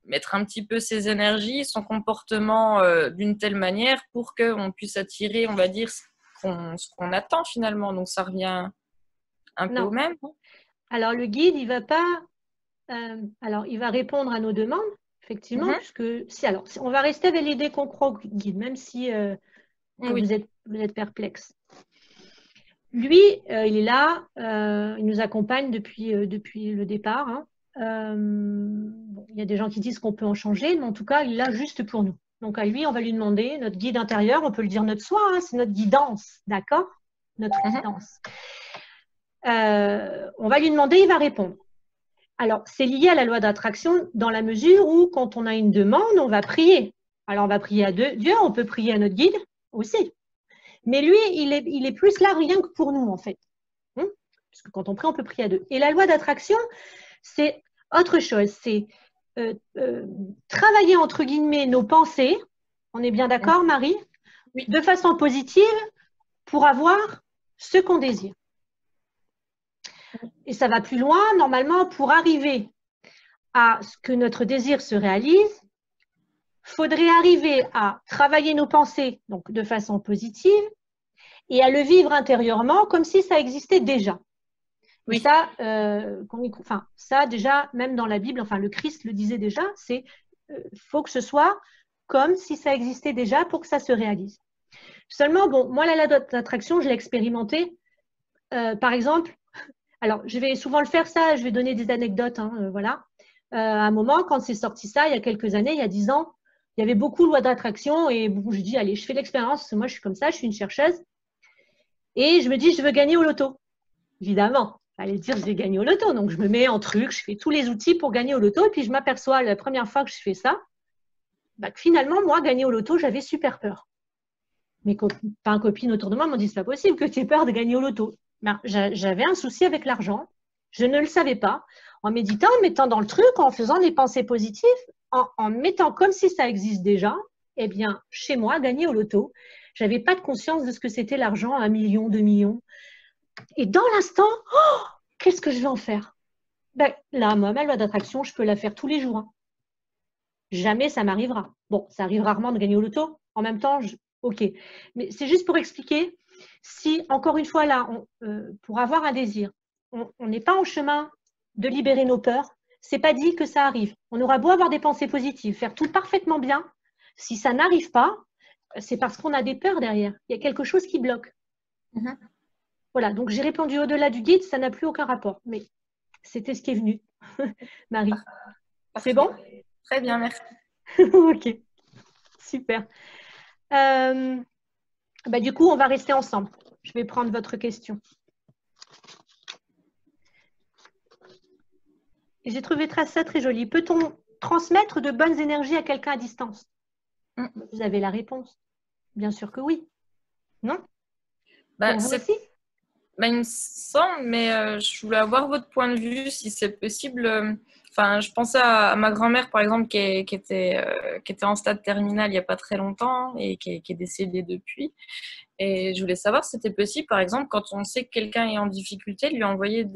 mettre un petit peu ses énergies, son comportement d'une telle manière pour qu'on puisse attirer, on va dire, ce qu'on attend finalement. Donc, ça revient un peu au même. Alors, le guide, il va pas... alors, il va répondre à nos demandes, effectivement, puisque... Alors, on va rester avec l'idée qu'on croit au guide, même si vous êtes perplexe. Lui, il est là, il nous accompagne depuis le départ. il y a des gens qui disent qu'on peut en changer, mais en tout cas, il l'a juste pour nous. Donc, à lui, on va lui demander, notre guide intérieur, on peut le dire notre soi, hein, c'est notre guidance, d'accord? Notre guidance. On va lui demander, il va répondre. Alors, c'est lié à la loi d'attraction dans la mesure où, quand on a une demande, on va prier. Alors, on va prier à Dieu, on peut prier à notre guide aussi. Mais lui, il est plus là rien que pour nous, en fait. Parce que quand on prie, on peut prier à deux. Et la loi d'attraction, c'est autre chose. C'est travailler, entre guillemets, nos pensées. On est bien d'accord, Marie? Oui. De façon positive pour avoir ce qu'on désire. Et ça va plus loin. Normalement, pour arriver à ce que notre désir se réalise, il faudrait arriver à travailler nos pensées donc de façon positive et à le vivre intérieurement comme si ça existait déjà. Oui. Ça, ça déjà, même dans la Bible, enfin le Christ le disait déjà, c'est faut que ce soit comme si ça existait déjà pour que ça se réalise. Seulement, bon, moi la loi d'attraction, je l'ai expérimenté. Par exemple, alors je vais souvent le faire ça, je vais donner des anecdotes, hein, voilà. À un moment, quand c'est sorti ça, il y a quelques années, il y a 10 ans, il y avait beaucoup de lois d'attraction et bon, je dis allez, je fais l'expérience, parce que moi je suis comme ça, je suis une chercheuse et je me dis je veux gagner au loto. Évidemment. Allez dire je vais gagner au loto. Donc, je me mets en truc, je fais tous les outils pour gagner au loto. Et puis, je m'aperçois la première fois que je fais ça, que finalement, moi, gagner au loto, j'avais super peur. Mes copines autour de moi m'ont dit, c'est pas possible que tu aies peur de gagner au loto. J'avais un souci avec l'argent. Je ne le savais pas. En méditant, en mettant dans le truc, en faisant des pensées positives, en mettant comme si ça existe déjà, eh bien, chez moi, gagner au loto, je n'avais pas de conscience de ce que c'était l'argent, 1 million, 2 millions. Et dans l'instant, oh, qu'est-ce que je vais en faire? Là, moi, ma loi d'attraction, je peux la faire tous les jours. Hein. Jamais ça m'arrivera. Bon, ça arrive rarement de gagner au loto. En même temps, ok. Mais c'est juste pour expliquer, si, encore une fois, là, pour avoir un désir, on n'est pas en chemin de libérer nos peurs, c'est pas dit que ça arrive. On aura beau avoir des pensées positives, faire tout parfaitement bien, si ça n'arrive pas, c'est parce qu'on a des peurs derrière. Il y a quelque chose qui bloque. Voilà, donc j'ai répondu au-delà du guide, ça n'a plus aucun rapport. Mais c'était ce qui est venu. Marie. C'est bon? Très bien, merci. Ok, super. Du coup, on va rester ensemble. Je vais prendre votre question. J'ai trouvé ça très joli. Peut-on transmettre de bonnes énergies à quelqu'un à distance? Vous avez la réponse. Bien sûr que oui. Non? Vous aussi? Il me semble, mais je voulais avoir votre point de vue, si c'est possible. Je pensais à ma grand-mère, par exemple, qui était en stade terminal il n'y a pas très longtemps et qui est décédée depuis. Et je voulais savoir si c'était possible, par exemple, quand on sait que quelqu'un est en difficulté, de lui envoyer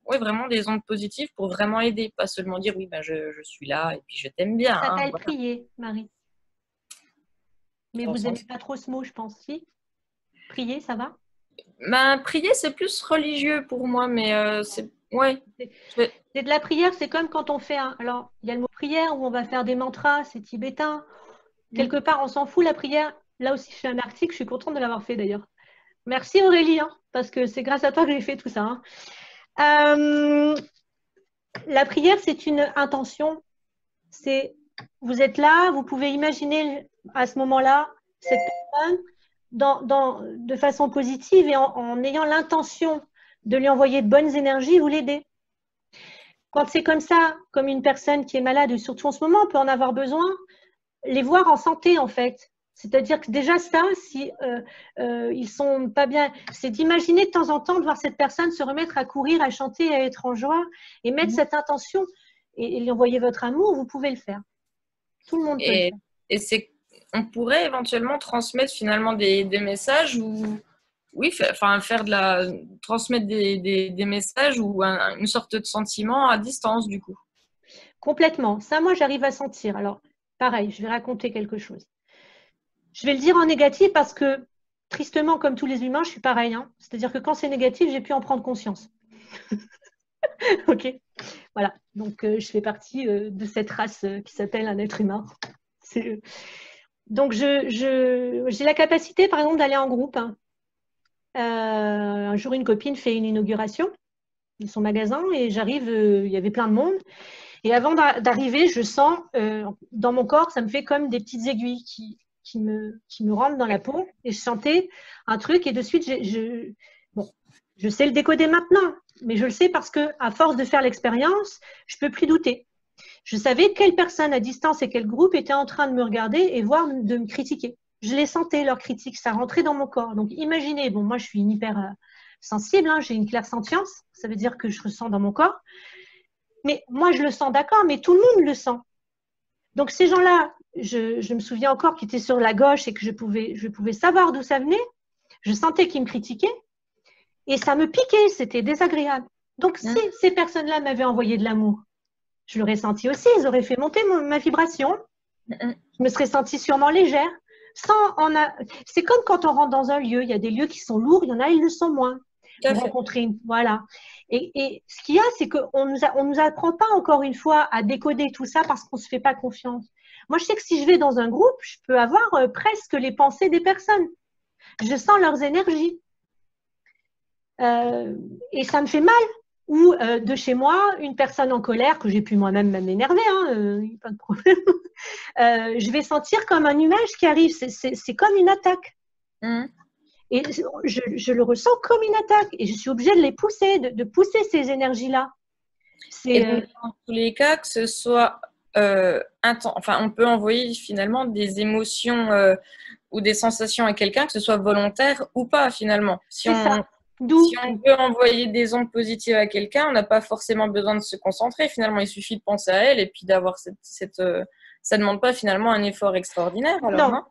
vraiment des ondes positives pour vraiment aider, pas seulement dire oui, je suis là et puis je t'aime bien. Ça s'appelle prier, Marie. Mais vous n'aimez pas trop ce mot, je pense, si? Prier, ça va? Prier, c'est plus religieux pour moi, mais c'est... Ouais. C'est de la prière, c'est comme quand on fait Alors, il y a le mot prière où on va faire des mantras, c'est tibétain. Quelque part, on s'en fout, la prière. Là aussi, je fais un article, je suis contente de l'avoir fait d'ailleurs. Merci Aurélie, parce que c'est grâce à toi que j'ai fait tout ça. La prière, c'est une intention. Vous êtes là, vous pouvez imaginer à ce moment-là cette personne de façon positive et en ayant l'intention de lui envoyer de bonnes énergies, vous l'aidez. Quand c'est comme ça, comme une personne qui est malade, surtout en ce moment, on peut en avoir besoin, les voir en santé en fait. C'est-à-dire que déjà ça, si ils sont pas bien, c'est d'imaginer de temps en temps de voir cette personne se remettre à courir, à chanter, à être en joie et mettre cette intention et lui envoyer votre amour, vous pouvez le faire. Tout le monde peut le faire. Et on pourrait éventuellement transmettre finalement des messages ou transmettre des messages ou une sorte de sentiment à distance du coup. Complètement. Ça, moi, j'arrive à sentir. Alors, pareil, je vais raconter quelque chose. Je vais le dire en négatif parce que, tristement, comme tous les humains, je suis pareil. Hein. C'est-à-dire que quand c'est négatif, j'ai pu en prendre conscience. Ok. Voilà. Donc, je fais partie de cette race qui s'appelle un être humain. Donc, j'ai la capacité, par exemple, d'aller en groupe. Hein. Un jour, une copine fait une inauguration. son magasin et j'arrive, il y avait plein de monde. Et avant d'arriver, je sens dans mon corps, ça me fait comme des petites aiguilles qui me rentrent dans la peau. Et je sentais un truc et de suite, je sais le décoder maintenant, mais je le sais parce que à force de faire l'expérience, je peux plus douter. Je savais quelle personne à distance et quel groupe était en train de me regarder et voire de me critiquer. Je les sentais, leurs critiques, ça rentrait dans mon corps. Donc imaginez, bon, moi je suis une hyper sensible, hein, j'ai une clairsentience, ça veut dire que je ressens dans mon corps. Mais moi je le sens, d'accord, mais tout le monde le sent. Donc ces gens-là, je me souviens encore qu'ils étaient sur la gauche et que je pouvais savoir d'où ça venait. Je sentais qu'ils me critiquaient et ça me piquait, c'était désagréable. Donc si ces personnes-là m'avaient envoyé de l'amour, je l'aurais senti aussi, ils auraient fait monter ma vibration. Je me serais sentie sûrement légère. C'est comme quand on rentre dans un lieu, il y a des lieux qui sont lourds, il y en a, ils le sont moins. Voilà. Et ce qu'il y a, c'est qu'on nous apprend pas encore une fois à décoder tout ça parce qu'on se fait pas confiance. Moi, je sais que si je vais dans un groupe, je peux avoir presque les pensées des personnes. Je sens leurs énergies. Et ça me fait mal. Ou de chez moi, une personne en colère, que j'ai pu moi-même m'énerver, pas de problème, je vais sentir comme un nuage qui arrive, c'est comme une attaque. Et je le ressens comme une attaque, et je suis obligée de les pousser, de pousser ces énergies-là. Et donc, dans tous les cas, que ce soit on peut envoyer finalement des émotions ou des sensations à quelqu'un, que ce soit volontaire ou pas finalement. Si on veut envoyer des ondes positives à quelqu'un, on n'a pas forcément besoin de se concentrer. Finalement, il suffit de penser à elle et puis d'avoir ça ne demande pas finalement un effort extraordinaire. Alors, non,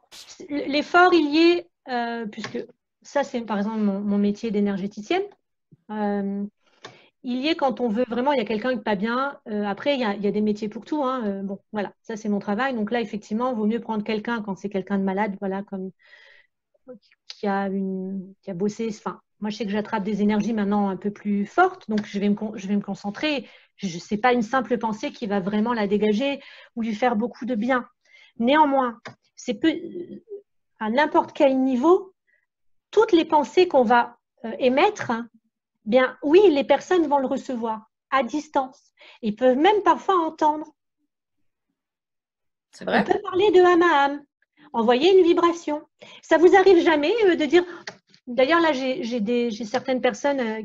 l'effort, il y est, puisque ça, c'est par exemple mon métier d'énergéticienne. Il y est quand on veut vraiment, il y a quelqu'un qui n'est pas bien. Après, il y a des métiers pour tout. Bon, voilà, ça, c'est mon travail. Donc là, effectivement, il vaut mieux prendre quelqu'un quand c'est quelqu'un de malade, voilà, comme qui a bossé. Enfin, moi, je sais que j'attrape des énergies maintenant un peu plus fortes, donc je vais me concentrer. Ce n'est pas une simple pensée qui va vraiment la dégager ou lui faire beaucoup de bien. Néanmoins, à n'importe quel niveau, toutes les pensées qu'on va émettre, bien oui, les personnes vont le recevoir à distance. Ils peuvent même parfois entendre. C'est vrai. On peut parler de âme à âme, envoyer une vibration. Ça vous arrive jamais de dire... D'ailleurs, là, j'ai certaines personnes à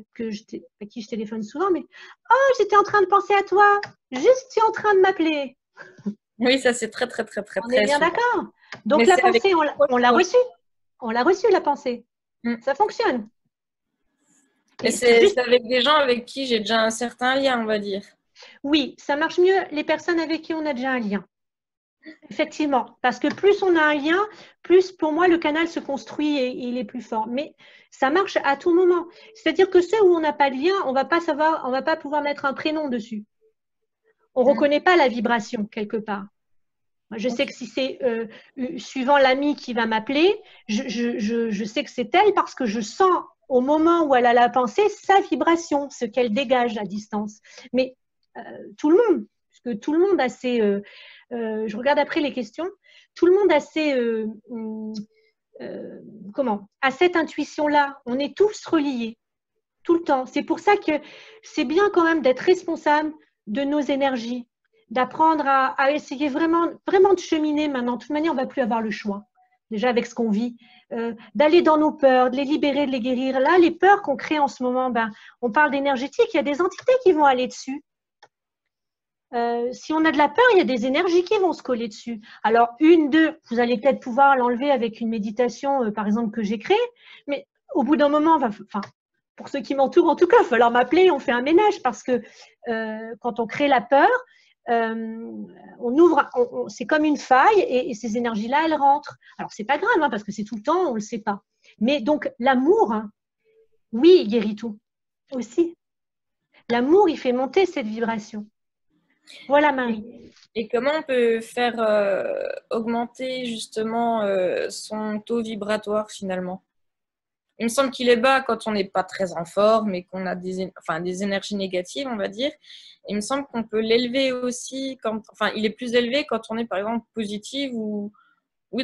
qui je téléphone souvent, mais « Oh, j'étais en train de penser à toi, juste tu es en train de m'appeler. » Oui, ça, c'est très, très, très, très, On est bien d'accord. Donc, la pensée, on l'a reçue. On l'a reçue, la pensée. Ça fonctionne. Et c'est avec des gens avec qui j'ai déjà un certain lien, on va dire. Oui, ça marche mieux les personnes avec qui on a déjà un lien. Effectivement, parce que plus on a un lien, plus pour moi le canal se construit et il est plus fort. Mais ça marche à tout moment. C'est-à-dire que ceux où on n'a pas de lien, on va pas pouvoir mettre un prénom dessus. On ne reconnaît pas la vibration quelque part. Je sais que si c'est suivant l'ami qui va m'appeler, je sais que c'est elle parce que je sens au moment où elle a la pensée sa vibration, ce qu'elle dégage à distance. Mais tout le monde, puisque tout le monde a ses... je regarde après les questions. Tout le monde a a cette intuition-là. On est tous reliés, tout le temps. C'est pour ça que c'est bien quand même d'être responsable de nos énergies, d'apprendre à essayer vraiment, vraiment de cheminer maintenant. De toute manière, on ne va plus avoir le choix, déjà avec ce qu'on vit, d'aller dans nos peurs, de les libérer, de les guérir. Là, les peurs qu'on crée en ce moment, on parle d'énergétique, il y a des entités qui vont aller dessus. Si on a de la peur, il y a des énergies qui vont se coller dessus. Alors, vous allez peut-être pouvoir l'enlever avec une méditation, par exemple, que j'ai créée, mais au bout d'un moment, pour ceux qui m'entourent, en tout cas, il va falloir m'appeler, on fait un ménage, parce que quand on crée la peur, on ouvre, c'est comme une faille, et ces énergies-là, elles rentrent. Alors, c'est pas grave, parce que c'est tout le temps, on le sait pas. Mais donc, l'amour, oui, il guérit tout, aussi. L'amour, il fait monter cette vibration. Voilà, Marie. Et comment on peut faire augmenter justement son taux vibratoire finalement? Il me semble qu'il est bas quand on n'est pas très en forme et qu'on a des énergies négatives, on va dire. Il me semble qu'on peut l'élever aussi il est plus élevé quand on est par exemple positive ou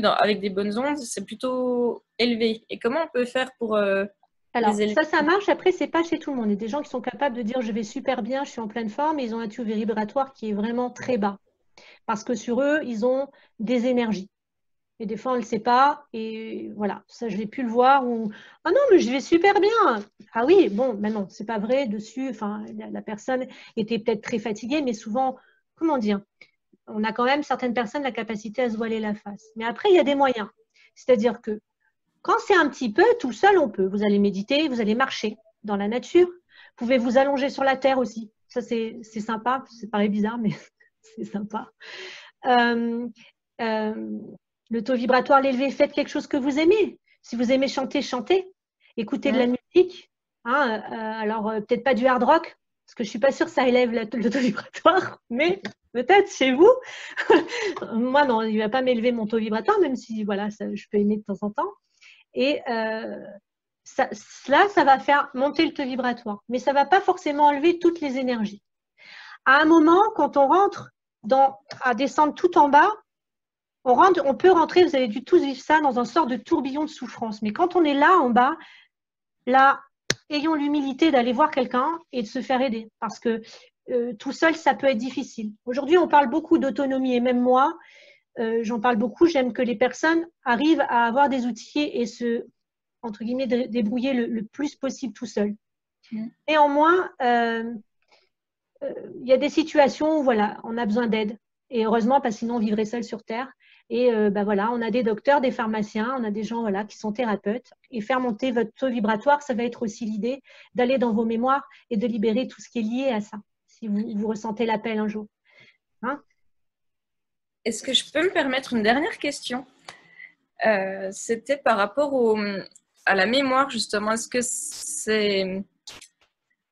avec des bonnes ondes, c'est plutôt élevé. Et comment on peut faire pour Alors, ça marche. Après, c'est pas chez tout le monde. Il y a des gens qui sont capables de dire je vais super bien, je suis en pleine forme, et ils ont un taux vibratoire qui est vraiment très bas. Parce que sur eux, ils ont des énergies. Et des fois, on ne le sait pas. Et voilà, ça, je l'ai pu le voir. Ou ah non, mais je vais super bien. Ah oui, bon, mais non, c'est pas vrai dessus. Enfin, la personne était peut-être très fatiguée, mais souvent, comment dire, on a quand même certaines personnes la capacité à se voiler la face. Mais après, il y a des moyens. C'est-à-dire que quand c'est un petit peu, tout seul, on peut. Vous allez méditer, vous allez marcher dans la nature. Vous pouvez vous allonger sur la terre aussi. Ça, c'est sympa. Ça paraît bizarre, mais c'est sympa. Le taux vibratoire, l'élevé, faites quelque chose que vous aimez. Si vous aimez chanter, chantez. Écoutez de la musique. Hein, alors, peut-être pas du hard rock, parce que je ne suis pas sûre que ça élève le taux vibratoire, mais peut-être chez vous. Moi, non, il ne va pas m'élever mon taux vibratoire, même si voilà, ça, je peux aimer de temps en temps. Et ça va faire monter le taux vibratoire. Mais ça ne va pas forcément enlever toutes les énergies. À un moment, quand on rentre à descendre tout en bas, on peut rentrer, vous avez dû tous vivre ça, dans un sort de tourbillon de souffrance. Mais quand on est là, en bas, là, ayons l'humilité d'aller voir quelqu'un et de se faire aider. Parce que tout seul, ça peut être difficile. Aujourd'hui, on parle beaucoup d'autonomie. Et même moi, j'en parle beaucoup. J'aime que les personnes arrivent à avoir des outils et se, entre guillemets, débrouiller le plus possible tout seul. Néanmoins, il y a des situations où voilà, on a besoin d'aide. Et heureusement, parce que sinon, on vivrait seul sur Terre. Et voilà, on a des docteurs, des pharmaciens, on a des gens voilà, qui sont thérapeutes. Et faire monter votre taux vibratoire, ça va être aussi l'idée d'aller dans vos mémoires et de libérer tout ce qui est lié à ça, si vous ressentez l'appel un jour. Hein? Est-ce que je peux me permettre une dernière question? C'était par rapport à la mémoire, justement. Est-ce que c'est...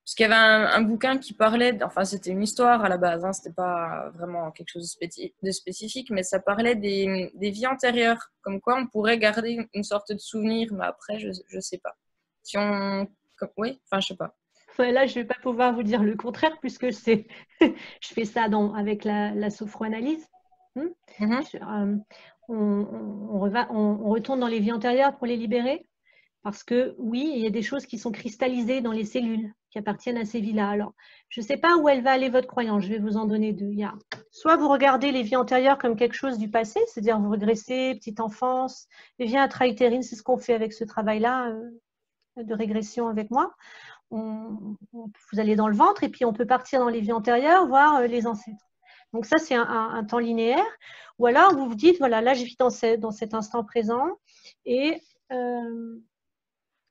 Parce qu'il y avait un bouquin qui parlait, enfin c'était une histoire à la base, hein, c'était pas vraiment quelque chose de spécifique, mais ça parlait des vies antérieures, comme quoi on pourrait garder une sorte de souvenir, mais après je sais pas. Si on, oui, enfin je sais pas. Là je vais pas pouvoir vous dire le contraire puisque c'est, je fais ça avec la sophroanalyse. On retourne dans les vies antérieures pour les libérer. Parce que oui, il y a des choses qui sont cristallisées dans les cellules qui appartiennent à ces vies-là. Alors, je ne sais pas où elle va aller votre croyance, je vais vous en donner deux. Il y a, soit vous regardez les vies antérieures comme quelque chose du passé, c'est-à-dire vous régressez, petite enfance, les vies intra-utérines, c'est ce qu'on fait avec ce travail-là de régression avec moi. Vous allez dans le ventre et puis on peut partir dans les vies antérieures, voir les ancêtres. Donc ça, c'est un temps linéaire. Ou alors, vous vous dites, voilà, là, je vis dans cet instant présent et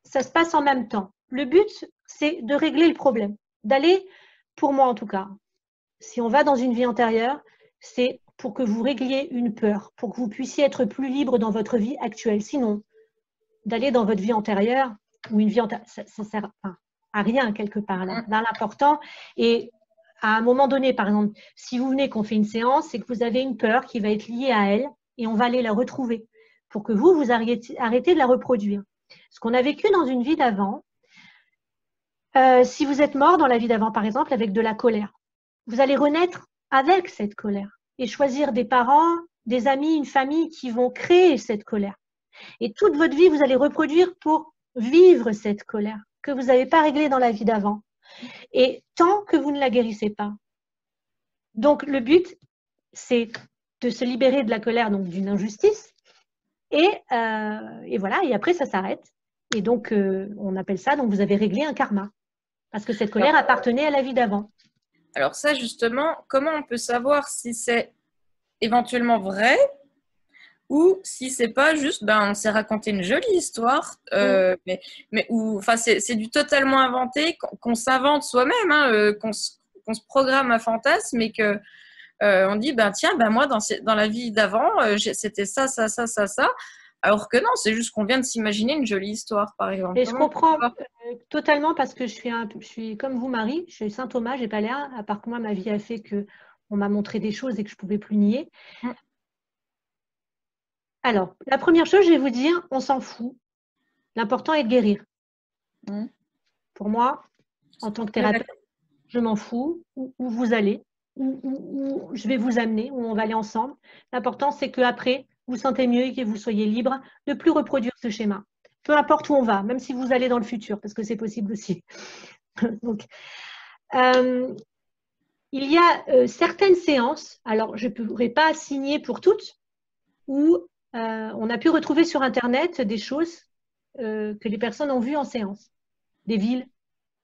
ça se passe en même temps. Le but, c'est de régler le problème, d'aller, pour moi en tout cas, si on va dans une vie antérieure, c'est pour que vous régliez une peur, pour que vous puissiez être plus libre dans votre vie actuelle. Sinon, d'aller dans votre vie antérieure, ou une vie antérieure, ça ne sert à rien quelque part. Là, l'important, et à un moment donné, par exemple, si vous venez qu'on fait une séance, c'est que vous avez une peur qui va être liée à elle, et on va aller la retrouver, pour que vous arrêtez de la reproduire. Ce qu'on a vécu dans une vie d'avant, si vous êtes mort dans la vie d'avant, par exemple, avec de la colère, vous allez renaître avec cette colère et choisir des parents, des amis, une famille qui vont créer cette colère. Et toute votre vie, vous allez reproduire pour vivre cette colère que vous n'avez pas réglée dans la vie d'avant. Et tant que vous ne la guérissez pas. Donc, le but, c'est de se libérer de la colère, donc d'une injustice. Et voilà, et après, ça s'arrête. Et donc, on appelle ça, donc vous avez réglé un karma. Parce que cette colère appartenait à la vie d'avant. Alors ça, justement, comment on peut savoir si c'est éventuellement vrai ou si c'est pas juste, on s'est raconté une jolie histoire, mais enfin, c'est du totalement inventé, qu'on s'invente soi-même, hein, qu'on se programme un fantasme et que on dit, tiens, moi, dans la vie d'avant, c'était ça. Alors que non, c'est juste qu'on vient de s'imaginer une jolie histoire, par exemple. Et je comprends totalement parce que je suis comme vous, Marie, je suis Saint Thomas, j'ai pas l'air, à part que moi, ma vie a fait qu'on m'a montré des choses et que je pouvais plus nier. Alors, la première chose, je vais vous dire, on s'en fout. L'important est de guérir. Pour moi, en tant que thérapeute, je m'en fous où vous allez, où je vais vous amener, où on va aller ensemble. L'important, c'est qu'après, vous sentez mieux et que vous soyez libre de ne plus reproduire ce schéma. peu importe où on va, même si vous allez dans le futur, parce que c'est possible aussi. Donc, il y a certaines séances, alors je ne pourrais pas signer pour toutes, où on a pu retrouver sur Internet des choses que les personnes ont vues en séance, des villes.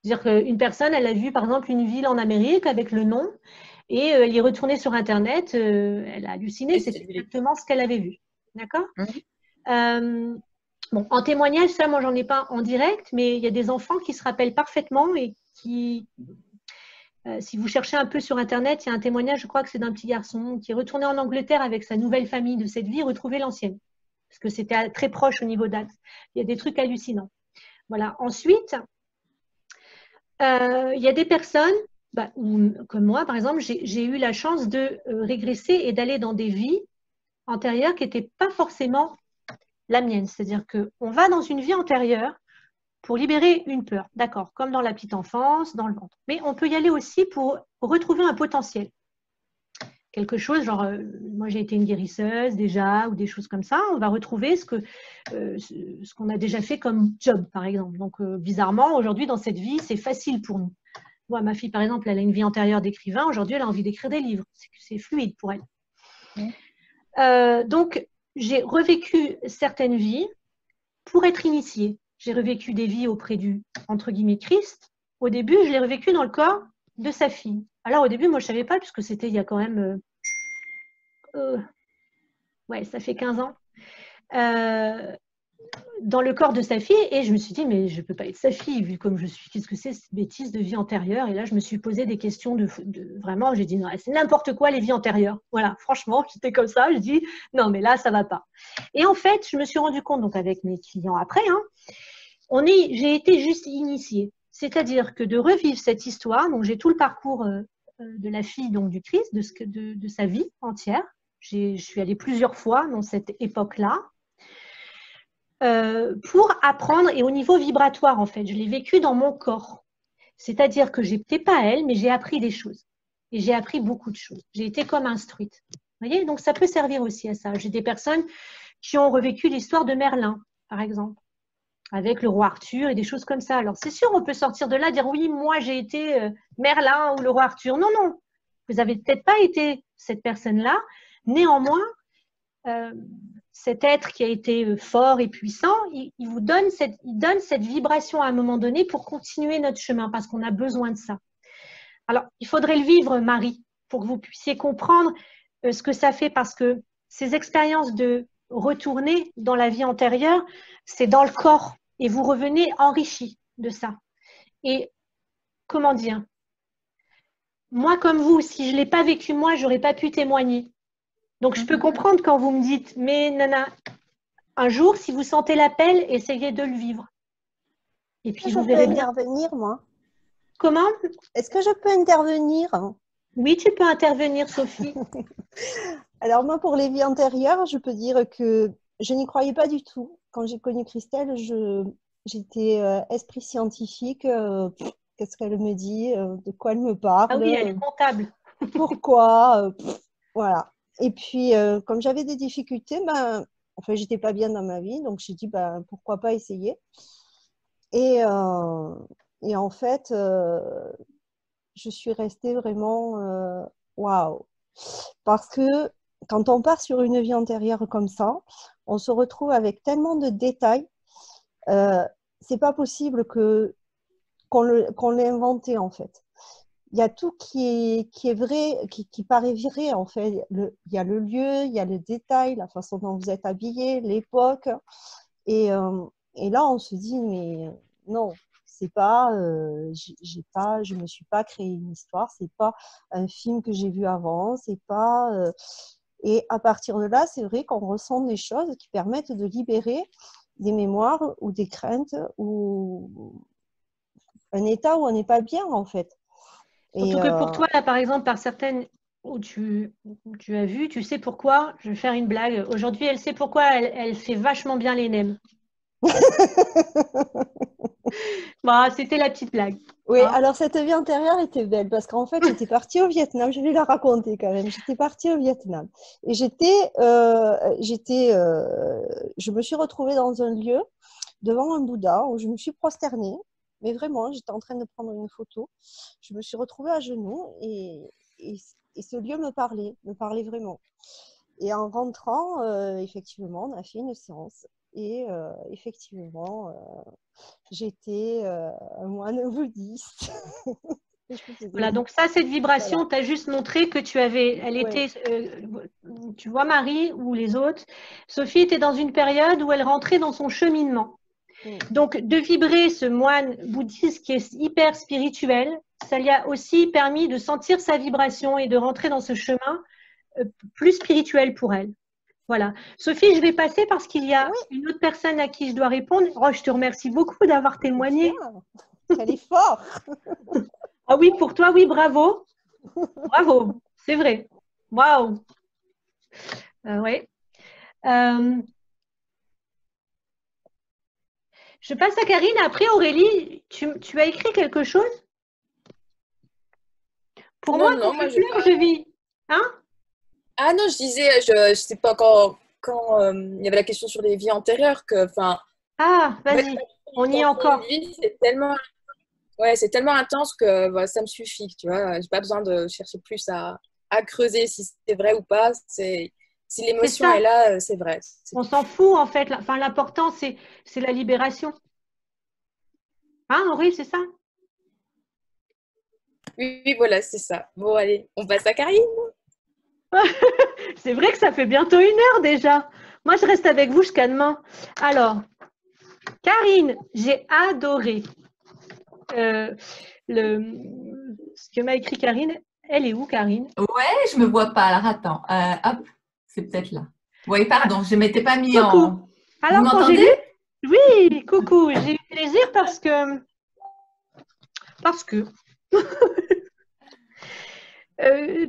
C'est-à-dire qu'une personne, elle a vu par exemple une ville en Amérique avec le nom, et elle y est retournée sur Internet, elle a halluciné, c'est exactement ce qu'elle avait vu. D'accord? Bon, en témoignage, ça, moi, j'en ai pas en direct, mais il y a des enfants qui se rappellent parfaitement et qui, si vous cherchez un peu sur Internet, il y a un témoignage, je crois que c'est d'un petit garçon qui est retourné en Angleterre avec sa nouvelle famille de cette vie et retrouvé l'ancienne, parce que c'était très proche au niveau date. Il y a des trucs hallucinants. Voilà. Ensuite, il y a des personnes, comme moi, par exemple, j'ai eu la chance de régresser et d'aller dans des vies antérieures qui n'étaient pas forcément la mienne. C'est-à-dire qu'on va dans une vie antérieure pour libérer une peur, d'accord, comme dans la petite enfance, dans le ventre. Mais on peut y aller aussi pour retrouver un potentiel. Quelque chose, genre, moi j'ai été une guérisseuse déjà, ou des choses comme ça. On va retrouver ce qu'on a déjà fait comme job, par exemple. Donc, bizarrement, aujourd'hui, dans cette vie, c'est facile pour nous. Moi, ma fille, par exemple, elle a une vie antérieure d'écrivain. Aujourd'hui, elle a envie d'écrire des livres. C'est fluide pour elle. Donc, j'ai revécu certaines vies pour être initiée. J'ai revécu des vies auprès du, entre guillemets, Christ. Au début, je l'ai revécu dans le corps de sa fille. Alors, au début, moi, je ne savais pas, puisque c'était il y a quand même... ouais, ça fait 15 ans. Dans le corps de sa fille, et je me suis dit, mais je ne peux pas être sa fille, vu comme je suis, qu'est-ce que c'est cette bêtise de vie antérieure? Et là, je me suis posé des questions vraiment, j'ai dit, non, c'est n'importe quoi les vies antérieures. Voilà, franchement, j'étais comme ça, je dis, non, mais là, ça ne va pas. Et en fait, je me suis rendu compte, donc avec mes clients après, j'ai été juste initiée. C'est-à-dire que de revivre cette histoire, donc j'ai tout le parcours de la fille, donc du Christ, de sa vie entière. Je suis allée plusieurs fois dans cette époque-là. Pour apprendre, et au niveau vibratoire en fait, je l'ai vécu dans mon corps. C'est-à-dire que je n'étais pas elle, mais j'ai appris des choses. Et j'ai appris beaucoup de choses. J'ai été comme instruite. Vous voyez, donc ça peut servir aussi à ça. J'ai des personnes qui ont revécu l'histoire de Merlin, par exemple, avec le roi Arthur et des choses comme ça. Alors c'est sûr, on peut sortir de là, dire oui, moi j'ai été Merlin ou le roi Arthur. Non, non, vous n'avez peut-être pas été cette personne-là. Néanmoins, cet être qui a été fort et puissant, il vous donne cette vibration à un moment donné pour continuer notre chemin, parce qu'on a besoin de ça. Alors, il faudrait le vivre, Marie, pour que vous puissiez comprendre ce que ça fait, parce que ces expériences de retourner dans la vie antérieure, c'est dans le corps, et vous revenez enrichi de ça. Et comment dire, moi comme vous, si je ne l'ai pas vécu moi, je n'aurais pas pu témoigner. Donc, je peux comprendre quand vous me dites, mais Nana, un jour, si vous sentez l'appel, essayez de le vivre. Et puis, vous verrez bien. Intervenir, moi. Comment? Est-ce que je peux intervenir? Oui, tu peux intervenir, Sophie. Alors, moi, pour les vies antérieures, je peux dire que je n'y croyais pas du tout. Quand j'ai connu Christelle, j'étais esprit scientifique. Qu'est-ce qu'elle me dit? De quoi elle me parle? Ah oui, elle est comptable. Pourquoi? Voilà. Et puis, comme j'avais des difficultés, j'étais pas bien dans ma vie, donc j'ai dit, pourquoi pas essayer. Et en fait, je suis restée vraiment waouh. Parce que quand on part sur une vie antérieure comme ça, on se retrouve avec tellement de détails. C'est pas possible qu'on l'ait inventé, en fait. Il y a tout qui est vrai, qui paraît vrai en fait. Il y a le lieu, il y a le détail, la façon dont vous êtes habillé, l'époque. Et là, on se dit, mais non, c'est pas, je me suis pas créé une histoire, c'est pas un film que j'ai vu avant, c'est pas. Et à partir de là, c'est vrai qu'on ressent des choses qui permettent de libérer des mémoires ou des craintes ou un état où on n'est pas bien en fait. Surtout que pour toi, là, par exemple, par certaines où tu as vu, tu sais pourquoi, je vais faire une blague. Aujourd'hui, elle sait pourquoi elle fait vachement bien les nems. C'était la petite blague. Oui, alors cette vie antérieure était belle parce qu'en fait, j'étais partie au Vietnam. Je vais la raconter quand même. J'étais partie au Vietnam et je me suis retrouvée dans un lieu devant un Bouddha où je me suis prosternée. Mais vraiment, j'étais en train de prendre une photo. Je me suis retrouvée à genoux et ce lieu me parlait vraiment. Et en rentrant, effectivement, on a fait une séance. Et effectivement, j'étais un moine bouddhiste. Voilà, donc ça, cette vibration, voilà. T'a juste montré que tu avais, elle était, tu vois Marie ou les autres, Sophie était dans une période où elle rentrait dans son cheminement. Donc, de vibrer ce moine bouddhiste qui est hyper spirituel, ça lui a aussi permis de sentir sa vibration et de rentrer dans ce chemin plus spirituel pour elle. Voilà. Sophie, je vais passer parce qu'il y a une autre personne à qui je dois répondre. Oh, je te remercie beaucoup d'avoir témoigné. Elle est forte. Ah oui, pour toi, oui, bravo. Bravo, c'est vrai. Waouh. Oui. Je passe à Karine. Après, Aurélie, tu as écrit quelque chose? Pour moi, je vis. Hein? Ah non, je disais, je sais pas quand il y avait la question sur les vies antérieures que, enfin. Ah, vas-y, on y est encore. C'est tellement intense que ça me suffit, tu vois. J'ai pas besoin de chercher plus à creuser si c'est vrai ou pas. Si l'émotion est là, c'est vrai. On s'en fout en fait. Enfin, l'important c'est la libération. Hein, Henri, c'est ça? Oui, voilà, c'est ça. Bon, allez, on passe à Karine. C'est vrai que ça fait bientôt 1 heure déjà. Moi, je reste avec vous jusqu'à demain. Alors, Karine, j'ai adoré. Ce que m'a écrit Karine. Elle est où, Karine? Ouais, je me vois pas. Alors, attends. Hop, c'est peut-être là. Oui, pardon, je ne m'étais pas mis coucou. en… Alors, vous m'entendez? Oui, coucou. J'ai eu plaisir parce que…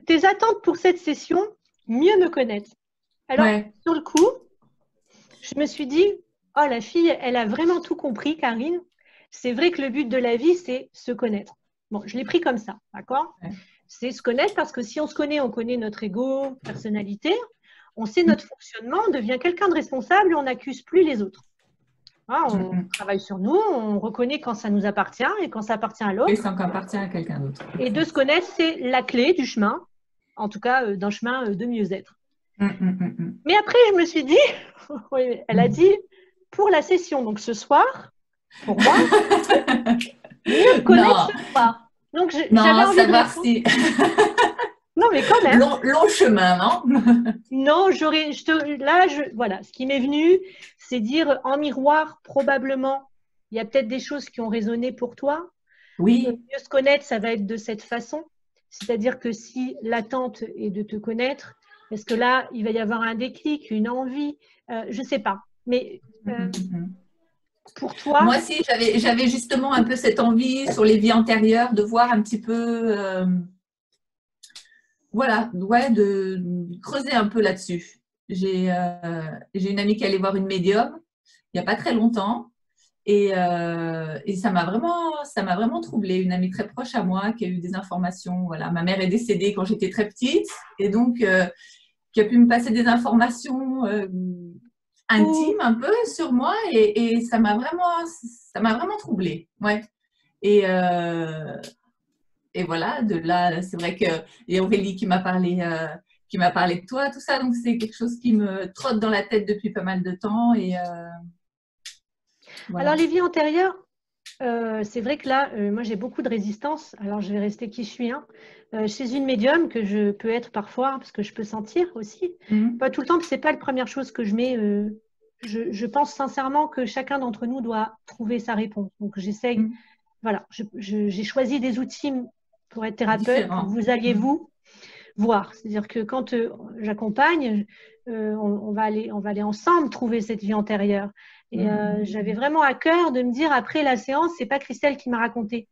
tes attentes pour cette session, mieux me connaître. Alors, sur le coup, je me suis dit, oh, la fille, elle a vraiment tout compris, Karine. C'est vrai que le but de la vie, c'est se connaître. Bon, je l'ai pris comme ça, d'accord? C'est se connaître parce que si on se connaît, on connaît notre ego, personnalité, on sait notre fonctionnement, on devient quelqu'un de responsable et on n'accuse plus les autres. Hein, on travaille sur nous, on reconnaît quand ça nous appartient et quand ça appartient à l'autre. Et quand ça appartient à quelqu'un d'autre. Et de se connaître, c'est la clé du chemin, en tout cas d'un chemin de mieux-être. Mais après, je me suis dit, elle a dit, pour la session, donc ce soir, pour moi, mieux connaître ce soir. Donc, j'avais envie savoir si… Non, mais quand même. Long chemin, non? Non, voilà, ce qui m'est venu, c'est dire en miroir, probablement, il y a peut-être des choses qui ont résonné pour toi. Oui. Mieux se connaître, ça va être de cette façon. C'est-à-dire que si l'attente est de te connaître, est-ce que là, il va y avoir un déclic, une envie? Je ne sais pas. Mais pour toi… Moi aussi, j'avais justement un peu cette envie sur les vies antérieures de voir un petit peu… Voilà, de creuser un peu là-dessus. J'ai une amie qui allait voir une médium il n'y a pas très longtemps et ça m'a vraiment troublée. Une amie très proche à moi qui a eu des informations. Voilà, ma mère est décédée quand j'étais très petite et donc qui a pu me passer des informations intimes un peu sur moi et ça m'a vraiment troublée. Ouais. Et voilà, de là, c'est vrai qu'il y a Aurélie qui m'a parlé de toi, tout ça. Donc, c'est quelque chose qui me trotte dans la tête depuis pas mal de temps. Voilà. Alors, les vies antérieures, c'est vrai que là, moi, j'ai beaucoup de résistance. Alors, je vais rester qui je suis. Chez une médium, que je peux être parfois, parce que je peux sentir aussi. Pas tout le temps, ce n'est pas la première chose que je mets. Je pense sincèrement que chacun d'entre nous doit trouver sa réponse. Donc, j'essaye. Voilà, j'ai choisi des outils pour être thérapeute, pour que vous alliez vous voir. C'est-à-dire que quand j'accompagne, on va aller ensemble trouver cette vie antérieure. Et j'avais vraiment à cœur de me dire après la séance, c'est pas Christelle qui m'a raconté.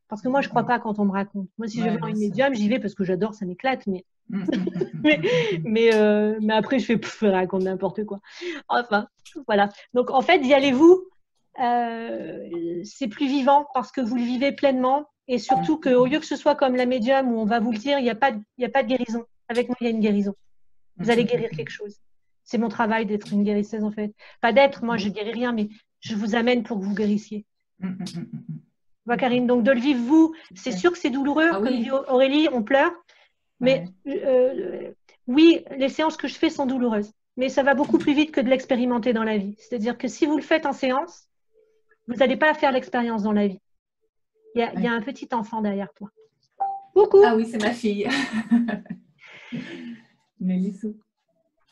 Parce que moi, je crois pas quand on me raconte. Moi, si je vais voir une médium, j'y vais parce que j'adore, ça m'éclate, mais mais après, je fais elle raconte n'importe quoi. Enfin, voilà. Donc, en fait, y allez-vous. C'est plus vivant parce que vous le vivez pleinement et surtout qu'au lieu que ce soit comme la médium où on va vous le dire, il n'y a pas de guérison. Avec moi, il y a une guérison. Vous allez guérir quelque chose. C'est mon travail d'être une guérisseuse en fait. Pas d'être, moi je guéris rien, mais je vous amène pour que vous guérissiez. Voilà, Karine, donc de le vivre vous, c'est sûr que c'est douloureux, comme dit Aurélie, on pleure, mais oui, les séances que je fais sont douloureuses, mais ça va beaucoup plus vite que de l'expérimenter dans la vie. C'est-à-dire que si vous le faites en séance, vous n'allez pas faire l'expérience dans la vie. Il y a un petit enfant derrière toi. Coucou. Ah oui, c'est ma fille. Mélissou.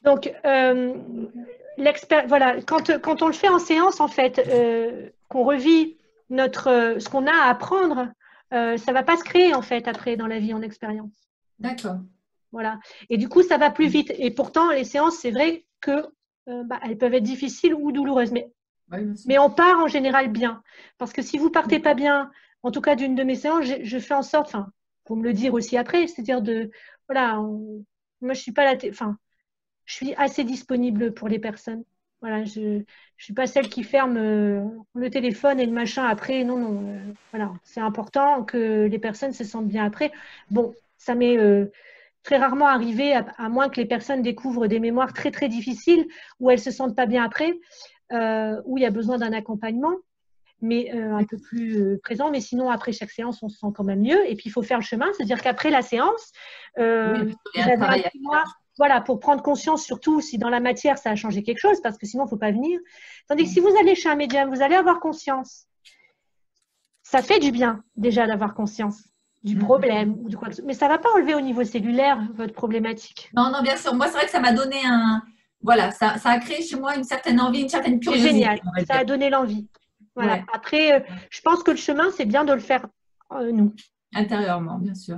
Donc, voilà, quand on le fait en séance, en fait, qu'on revit ce qu'on a à apprendre, ça ne va pas se créer, en fait, après, dans la vie en expérience. D'accord. Voilà. Et du coup, ça va plus vite. Et pourtant, les séances, c'est vrai que elles peuvent être difficiles ou douloureuses. Mais on part en général bien. Parce que si vous ne partez pas bien, en tout cas d'une de mes séances, je fais en sorte, pour me le dire aussi après, c'est-à-dire moi, je suis pas je suis assez disponible pour les personnes. Voilà, je ne suis pas celle qui ferme le téléphone et le machin après. Non. Voilà, c'est important que les personnes se sentent bien après. Bon, ça m'est très rarement arrivé, à moins que les personnes découvrent des mémoires très, très difficiles où elles ne se sentent pas bien après, où il y a besoin d'un accompagnement, mais un peu plus présent. Mais sinon, après chaque séance, on se sent quand même mieux. Et puis, il faut faire le chemin. C'est-à-dire qu'après la séance, j'avais un petit mois, voilà, pour prendre conscience, surtout si dans la matière, ça a changé quelque chose, parce que sinon, il ne faut pas venir. Tandis que si vous allez chez un médium, vous allez avoir conscience. Ça fait du bien, déjà, d'avoir conscience du problème ou de quoi que ce soit. Mais ça ne va pas enlever au niveau cellulaire votre problématique. Non, bien sûr. Moi, c'est vrai que ça m'a donné Voilà, ça a créé chez moi une certaine envie, une certaine curiosité. C'est génial, ça a donné l'envie. Voilà. Ouais. Après, je pense que le chemin, c'est bien de le faire nous. Intérieurement, bien sûr.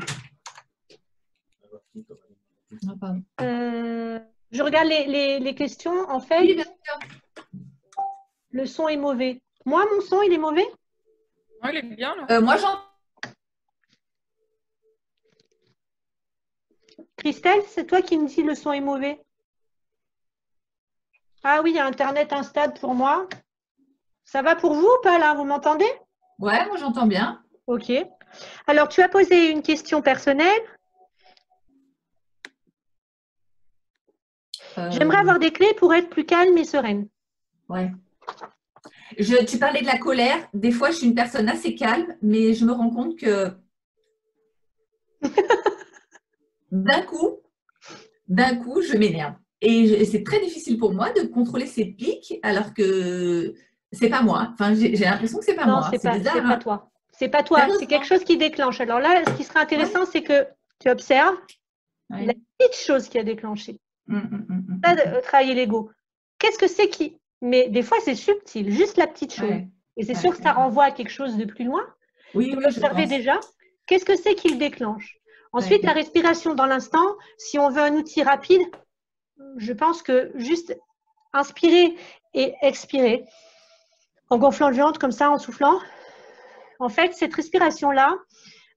Je regarde les questions. En fait, oui, bien sûr. Le son est mauvais. Moi, mon son, il est mauvais? Oui, il est bien. Là. Moi, j'entends. Christelle, c'est toi qui me dis le son est mauvais? Ah oui, il y a Internet instable pour moi. Ça va pour vous ou pas là? Vous m'entendez? Ouais, moi j'entends bien. Ok. Alors, tu as posé une question personnelle. J'aimerais avoir des clés pour être plus calme et sereine. Ouais. Tu parlais de la colère. Des fois, je suis une personne assez calme, mais je me rends compte que d'un coup, je m'énerve. Et c'est très difficile pour moi de contrôler ces pics, alors que c'est pas moi. Enfin, j'ai l'impression que c'est pas moi. Non, c'est pas toi. C'est pas toi. C'est quelque chose qui déclenche. Alors là, ce qui serait intéressant, c'est que tu observes la petite chose qui a déclenché. Travailler l'ego. Qu'est-ce que c'est qui? Mais des fois, c'est subtil, juste la petite chose. Et c'est sûr que ça renvoie à quelque chose de plus loin. Oui, vous observez déjà. Qu'est-ce que c'est qui le déclenche? Ensuite, la respiration dans l'instant. Si on veut un outil rapide, je pense que juste inspirer et expirer en gonflant le ventre comme ça, en soufflant. En fait, cette respiration-là,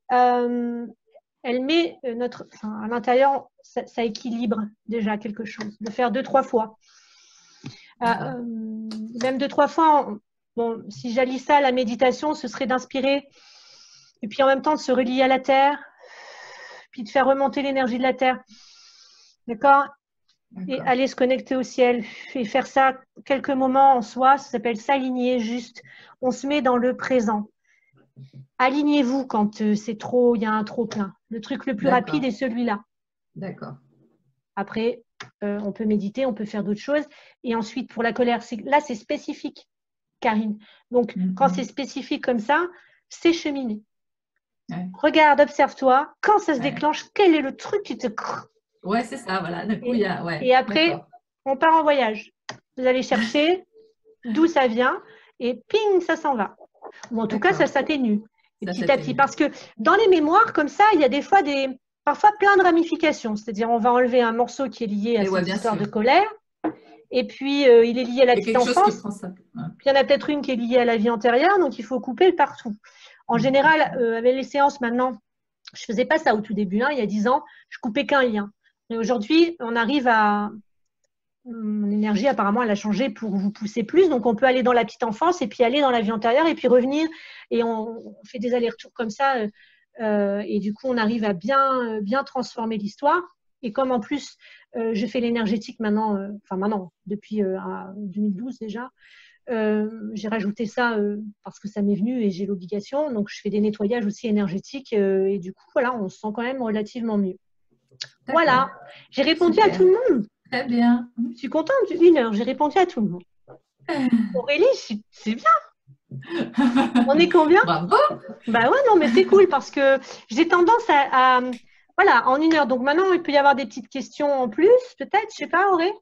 elle met à l'intérieur, ça équilibre déjà quelque chose. De faire 2-3 fois. Même 2-3 fois, bon, si j'allie ça à la méditation, ce serait d'inspirer et puis en même temps de se relier à la terre, puis de faire remonter l'énergie de la terre. D'accord? Et aller se connecter au ciel et faire ça quelques moments en soi, ça s'appelle s'aligner juste. On se met dans le présent. Alignez-vous quand c'est trop, il y a un trop plein. Le truc le plus rapide est celui-là. D'accord. Après, on peut méditer, on peut faire d'autres choses. Et ensuite, pour la colère, là, c'est spécifique, Karine. Donc, quand c'est spécifique comme ça, c'est cheminer. Ouais. Regarde, observe-toi. Quand ça se déclenche, quel est le truc qui te... Ouais, c'est ça, voilà. Du coup, et après, on part en voyage. Vous allez chercher d'où ça vient et ping, ça s'en va. Ou en tout cas, ça s'atténue petit à petit. Parce que dans les mémoires, comme ça, il y a des fois parfois plein de ramifications. C'est-à-dire, on va enlever un morceau qui est lié à cette histoire de colère. Et puis, il est lié à la petite enfance. Puis, il y en a peut-être une qui est liée à la vie antérieure. Donc, il faut couper partout. En général, avec les séances maintenant, je ne faisais pas ça au tout début. Il y a 10 ans, je coupais qu'un lien. Mais aujourd'hui, on arrive à… Mon énergie, apparemment, elle a changé pour vous pousser plus. Donc, on peut aller dans la petite enfance et puis aller dans la vie antérieure et puis revenir. Et on fait des allers-retours comme ça. Et du coup, on arrive à bien transformer l'histoire. Et comme en plus, je fais l'énergétique maintenant, depuis 2012 déjà, J'ai rajouté ça parce que ça m'est venu et j'ai l'obligation. Donc, je fais des nettoyages aussi énergétiques et du coup, voilà, on se sent quand même relativement mieux. Voilà, j'ai répondu à tout le monde. Très bien. Je suis contente, 1 heure, j'ai répondu à tout le monde. Aurélie, c'est bien. On est combien? Bravo. Bah ouais, non, mais c'est cool parce que j'ai tendance voilà, en 1 heure. Donc maintenant, il peut y avoir des petites questions en plus, peut-être, je sais pas, Aurélie?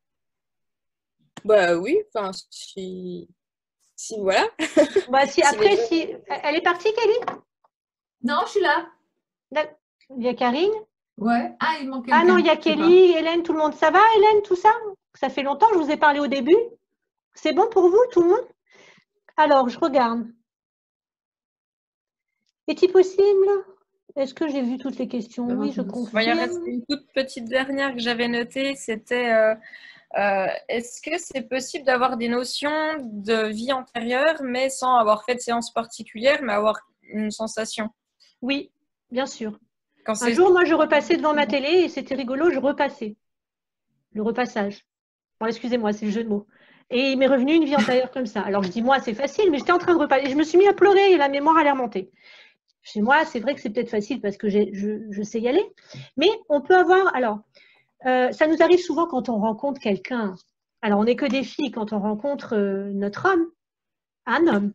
Bah oui, enfin, si voilà. Bah si, après, si. Elle est partie, Kelly? Non, je suis là. Il y a Karine? Ouais. Ah, il manque quelqu'un. Ah non, il y a Kelly, Hélène, tout le monde. Ça va, Hélène, tout ça? Ça fait longtemps, je vous ai parlé au début. C'est bon pour vous, tout le monde? Alors, je regarde. Est-il possible? Est-ce que j'ai vu toutes les questions? Oui, je confirme. Il y a une toute petite dernière que j'avais notée, c'était est-ce que c'est possible d'avoir des notions de vie antérieure, mais sans avoir fait de séance particulière, mais avoir une sensation? Oui, bien sûr. Un jour, moi, je repassais devant ma télé et c'était rigolo, je repassais. Le repassage. Bon, excusez-moi, c'est le jeu de mots. Et il m'est revenu une vie antérieure comme ça. Alors, je dis, moi, c'est facile, mais j'étais en train de repasser. Je me suis mis à pleurer et la mémoire allait remonter. Chez moi, c'est vrai que c'est peut-être facile parce que je sais y aller. Mais on peut avoir… Alors, ça nous arrive souvent quand on rencontre quelqu'un. Alors, on n'est que des filles quand on rencontre notre homme, un homme,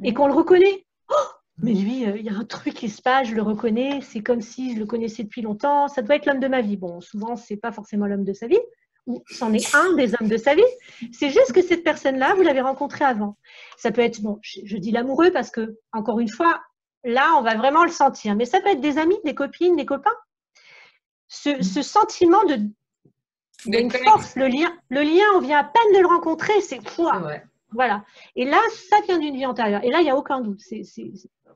et qu'on le reconnaît. Oh, mais lui, il y a un truc qui se passe, je le reconnais, c'est comme si je le connaissais depuis longtemps. Ça doit être l'homme de ma vie. Bon, souvent, ce n'est pas forcément l'homme de sa vie, ou c'en est un des hommes de sa vie. C'est juste que cette personne-là, vous l'avez rencontrée avant. Ça peut être, bon, je dis l'amoureux parce que, encore une fois, là, on va vraiment le sentir. Mais ça peut être des amis, des copines, des copains. Ce sentiment de une force, le lien, on vient à peine de le rencontrer, c'est quoi. Voilà. Et là, ça vient d'une vie antérieure. Et là, il n'y a aucun doute.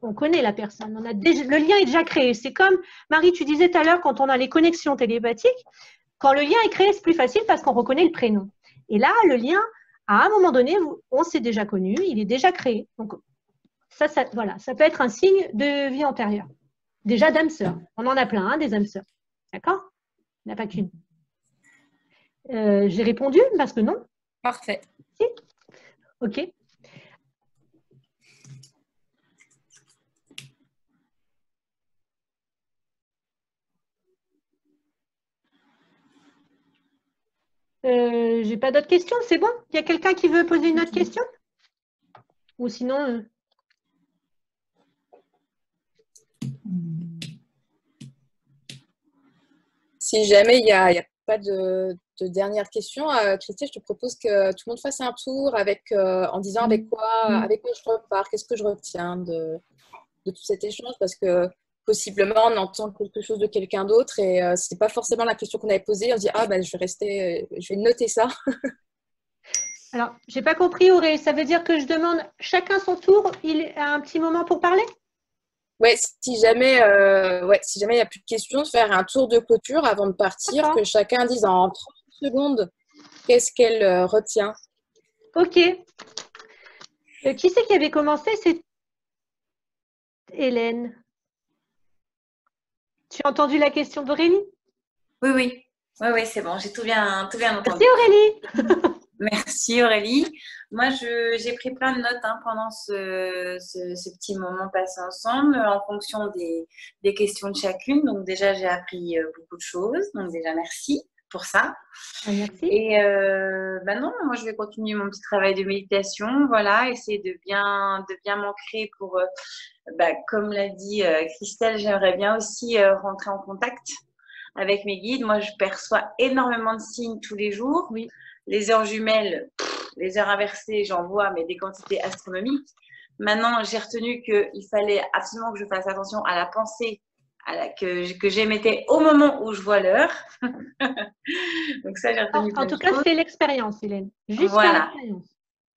On connaît la personne. Le lien est déjà créé. C'est comme, Marie, tu disais tout à l'heure, quand on a les connexions télépathiques, quand le lien est créé, c'est plus facile parce qu'on reconnaît le prénom. Et là, le lien, à un moment donné, on s'est déjà connu, il est déjà créé. Donc, voilà, ça peut être un signe de vie antérieure. Déjà d'âme sœur. On en a plein, hein, des âmes sœurs. D'accord? Il n'y en a pas qu'une. J'ai répondu parce que non. Parfait. Si. Ok. J'ai pas d'autres questions, c'est bon? Il y a quelqu'un qui veut poser une autre question? Ou sinon… Si jamais il n'y a pas de dernière question, Christine, je te propose que tout le monde fasse un tour en disant avec quoi je repars, qu'est-ce que je retiens de tout cet échange, parce que possiblement on entend quelque chose de quelqu'un d'autre et ce n'est pas forcément la question qu'on avait posée. On se dit je vais noter ça. Alors, j'ai pas compris, Aurélie. Ça veut dire que je demande chacun son tour, il a un petit moment pour parler? Ouais, si jamais il n'y a plus de questions, faire un tour de clôture avant de partir, que chacun dise en 30 secondes qu'est-ce qu'elle retient. Ok. Qui c'est qui avait commencé? C'est Hélène. Tu as entendu la question d'Aurélie? Oui, c'est bon, j'ai tout bien entendu. Merci Aurélie. Merci Aurélie. Moi, j'ai pris plein de notes pendant ce petit moment passé ensemble en fonction des questions de chacune. Donc déjà, j'ai appris beaucoup de choses. Donc déjà, merci pour ça. Merci. Et non, moi, je vais continuer mon petit travail de méditation. Voilà, essayer de bien m'ancrer pour, comme l'a dit Christelle, j'aimerais bien aussi rentrer en contact avec mes guides. Moi, je perçois énormément de signes tous les jours. Oui. Les heures jumelles, les heures inversées, j'en vois, mais des quantités astronomiques. Maintenant, j'ai retenu qu'il fallait absolument que je fasse attention à la pensée que j'émettais au moment où je vois l'heure. Donc ça, j'ai retenu. En tout cas, c'est l'expérience, Hélène. Juste voilà. l'expérience.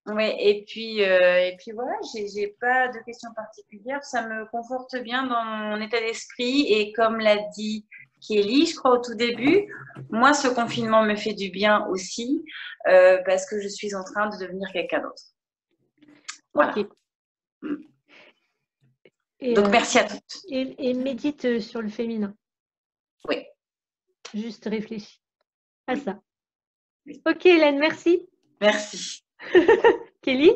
Oui, et puis voilà, j'ai pas de questions particulières. Ça me conforte bien dans mon état d'esprit. Et comme l'a dit Kelly, je crois au tout début, moi, ce confinement me fait du bien aussi parce que je suis en train de devenir quelqu'un d'autre. Voilà. Ok. Et, donc, merci à toutes. Et médite sur le féminin. Oui. Juste réfléchis à ça. Oui. Ok, Hélène, merci. Merci. Kelly?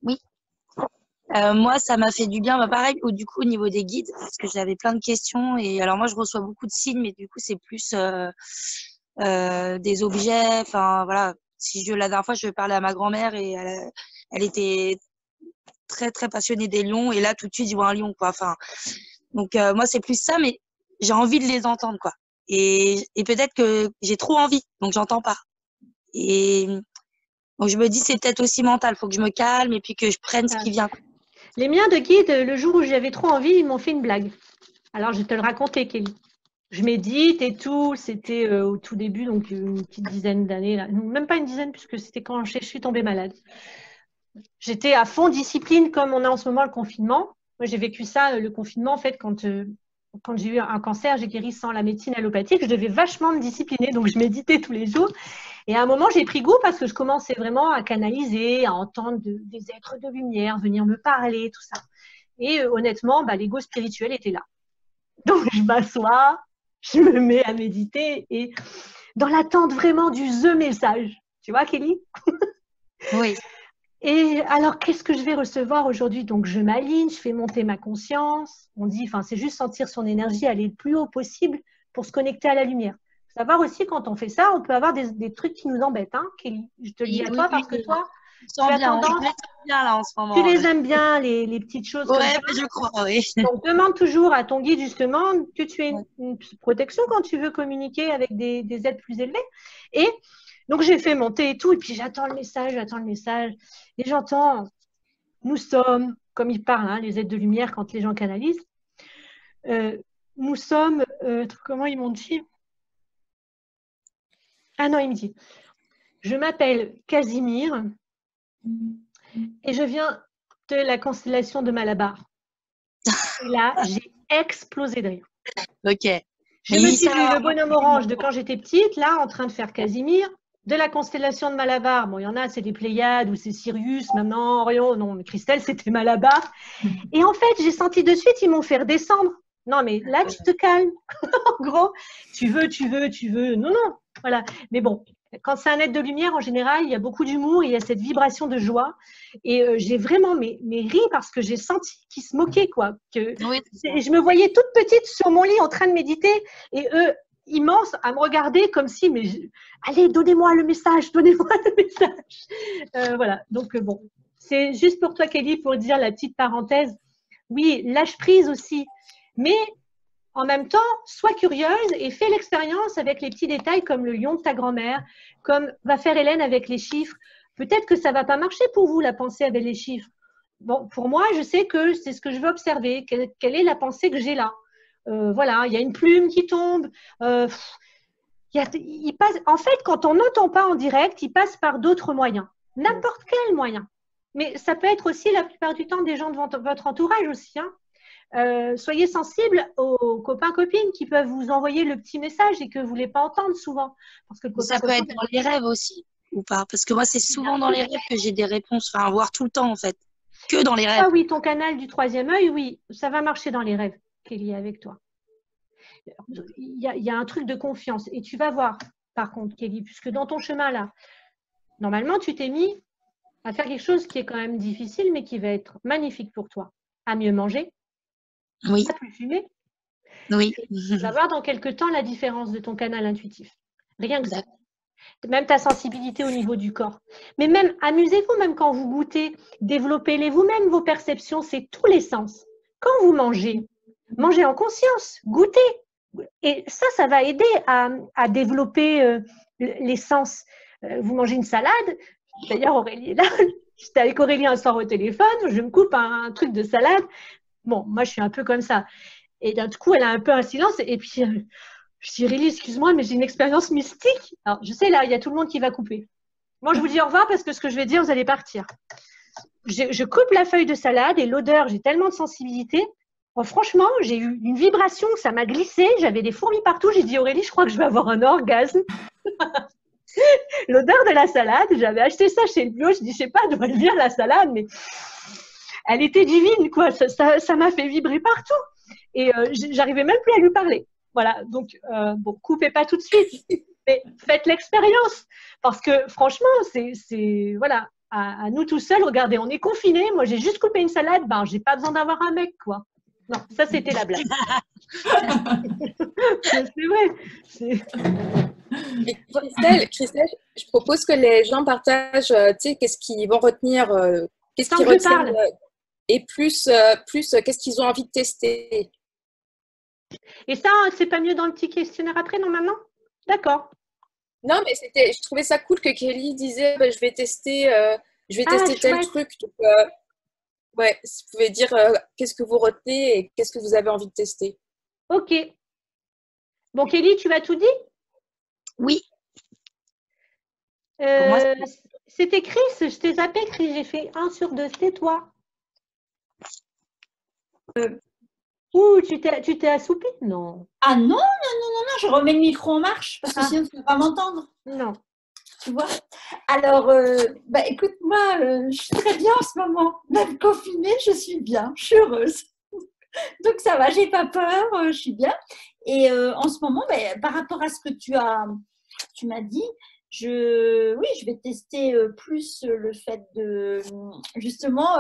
Oui. Moi, ça m'a fait du bien. Bah, pareil, du coup, au niveau des guides, parce que j'avais plein de questions. Et alors, moi, je reçois beaucoup de signes, mais du coup, c'est plus des objets. Enfin, voilà. La dernière fois, je parlais à ma grand-mère et elle était très, très passionnée des lions. Et là, tout de suite, je vois un lion, quoi. Enfin, donc, moi, c'est plus ça, mais j'ai envie de les entendre, quoi. Et peut-être que j'ai trop envie, donc j'entends pas. Et donc, je me dis, c'est peut-être aussi mental. Faut que je me calme et puis que je prenne ce qui vient. Les miens de guide, le jour où j'avais trop envie, ils m'ont fait une blague. Alors, je vais te le raconter, Kelly. Je médite et tout. C'était au tout début, donc une petite dizaine d'années. Même pas une dizaine, puisque c'était quand je suis tombée malade. J'étais à fond discipline, comme on a en ce moment le confinement. Moi, j'ai vécu ça, le confinement, en fait, quand j'ai eu un cancer, j'ai guéri sans la médecine allopathique. Je devais vachement me discipliner, donc je méditais tous les jours. Et à un moment, j'ai pris goût parce que je commençais vraiment à canaliser, à entendre des êtres de lumière venir me parler, tout ça. Et honnêtement, l'ego spirituel était là. Donc, je m'assois, je me mets à méditer et dans l'attente vraiment du The message. Tu vois, Kelly? Oui. Et alors, qu'est-ce que je vais recevoir aujourd'hui? Donc, je m'aligne, je fais monter ma conscience. On dit, c'est juste sentir son énergie aller le plus haut possible pour se connecter à la lumière. Savoir aussi, quand on fait ça, on peut avoir des trucs qui nous embêtent, hein, Kelly. Je te le dis à toi parce que toi, tu as tendance, bien là en ce moment. Tu les aimes bien, les petites choses. Ouais, je crois, oui. Donc, demande toujours à ton guide, justement, que tu aies une protection quand tu veux communiquer avec des êtres plus élevés. Et donc, j'ai fait monter et tout, et puis j'attends le message, et j'entends, nous sommes, comme ils parlent, hein, les êtres de lumière, quand les gens canalisent, nous sommes, comment ils m'ont dit? Ah non, il me dit, je m'appelle Casimir, et je viens de la constellation de Malabar. Et là, j'ai explosé de rire. Ok. Je me suis vu le bonhomme orange de quand j'étais petite, là, en train de faire Casimir, de la constellation de Malabar. Bon, il y en a, c'est les Pléiades ou c'est Sirius, maintenant Orion. Non, mais Christelle, c'était Malabar. Et en fait, j'ai senti de suite, ils m'ont fait redescendre. Non, mais là, tu te calmes. En gros, tu veux. Non, non. Voilà. Mais bon, quand c'est un être de lumière, en général, il y a beaucoup d'humour, il y a cette vibration de joie. Et j'ai vraiment ri parce que j'ai senti qu'ils se moquaient, quoi. Je me voyais toute petite sur mon lit en train de méditer et eux, immenses, à me regarder comme si, allez, donnez-moi le message. Voilà. Donc, bon, c'est juste pour toi, Kelly, pour dire la petite parenthèse. Oui, lâche prise aussi. Mais en même temps, sois curieuse et fais l'expérience avec les petits détails comme le lion de ta grand-mère, comme va faire Hélène avec les chiffres. Peut-être que ça ne va pas marcher pour vous, la pensée avec les chiffres. Bon, pour moi, je sais que c'est ce que je veux observer. Quelle est la pensée que j'ai là? Voilà, il y a une plume qui tombe. Il passe, en fait, quand on n'entend pas en direct, il passe par d'autres moyens. N'importe quel moyen. Mais ça peut être aussi la plupart du temps des gens de votre entourage aussi, hein. Soyez sensibles aux copains-copines qui peuvent vous envoyer le petit message et que vous ne voulez pas entendre souvent. Parce que ça peut être dans les rêves aussi, ou pas? Parce que moi, c'est souvent dans les rêves que j'ai des réponses, voire tout le temps en fait, que dans les rêves. Ah oui, ton canal du troisième œil, oui, ça va marcher dans les rêves, Kelly, avec toi. Il y a un truc de confiance. Et tu vas voir, par contre, Kelly, puisque dans ton chemin là, normalement, tu t'es mis à faire quelque chose qui est quand même difficile, mais qui va être magnifique pour toi. À mieux manger. Oui. À plus fumer. Oui. Tu vas voir dans quelques temps la différence de ton canal intuitif. Rien que ça. Même ta sensibilité au niveau du corps. Mais même, amusez-vous, même quand vous goûtez, développez-les vous-même, vos perceptions, c'est tous les sens. Quand vous mangez, mangez en conscience, goûtez. Et ça va aider à développer les sens. Vous mangez une salade, d'ailleurs Aurélie est là, j'étais avec Aurélie un soir au téléphone, je me coupe un truc de salade. Bon, moi, je suis un peu comme ça. Et d'un coup, elle a un peu un silence. Et puis, je dis, Aurélie, excuse-moi, mais j'ai une expérience mystique. Alors, je sais, là, il y a tout le monde qui va couper. Moi, je vous dis au revoir parce que ce que je vais dire, vous allez partir. Je coupe la feuille de salade et l'odeur, j'ai tellement de sensibilité. Bon, franchement, j'ai eu une vibration, ça m'a glissé. J'avais des fourmis partout. J'ai dit, Aurélie, je crois que je vais avoir un orgasme. L'odeur de la salade, j'avais acheté ça chez le bio. Je dis, je sais pas d'où elle vient la salade, mais elle était divine, quoi. Ça m'a fait vibrer partout. Et j'arrivais même plus à lui parler. Voilà. Donc, bon, coupez pas tout de suite, mais faites l'expérience. Parce que franchement, c'est voilà, à nous tout seuls, regardez, on est confinés. Moi, j'ai juste coupé une salade, ben, j'ai pas besoin d'avoir un mec, quoi. Non, ça, c'était la blague. C'est vrai. Christelle, je propose que les gens partagent, tu sais, qu'est-ce qu'ils vont retenir, qu'est-ce qu'ils retiennent, et plus qu'est-ce qu'ils ont envie de tester. Et ça, c'est pas mieux dans le petit questionnaire après, normalement? D'accord. Non, mais je trouvais ça cool que Kelly disait, je vais tester tel truc. Donc, ouais, vous pouvez dire qu'est-ce que vous retenez et qu'est-ce que vous avez envie de tester. Ok. Bon, Kelly, tu m'as tout dit? Oui. C'était Chris, je t'ai zappé, Chris, j'ai fait 1 sur 2, c'est toi. Ouh, tu t'es assoupi? Non. Ah non, je remets le micro en marche parce que sinon tu ne peux pas m'entendre. Non. Tu vois? Alors, écoute, moi, je suis très bien en ce moment. Même confinée, je suis bien, je suis heureuse. Donc ça va, j'ai pas peur, je suis bien. Et en ce moment, par rapport à ce que tu m'as dit, je vais tester plus le fait de justement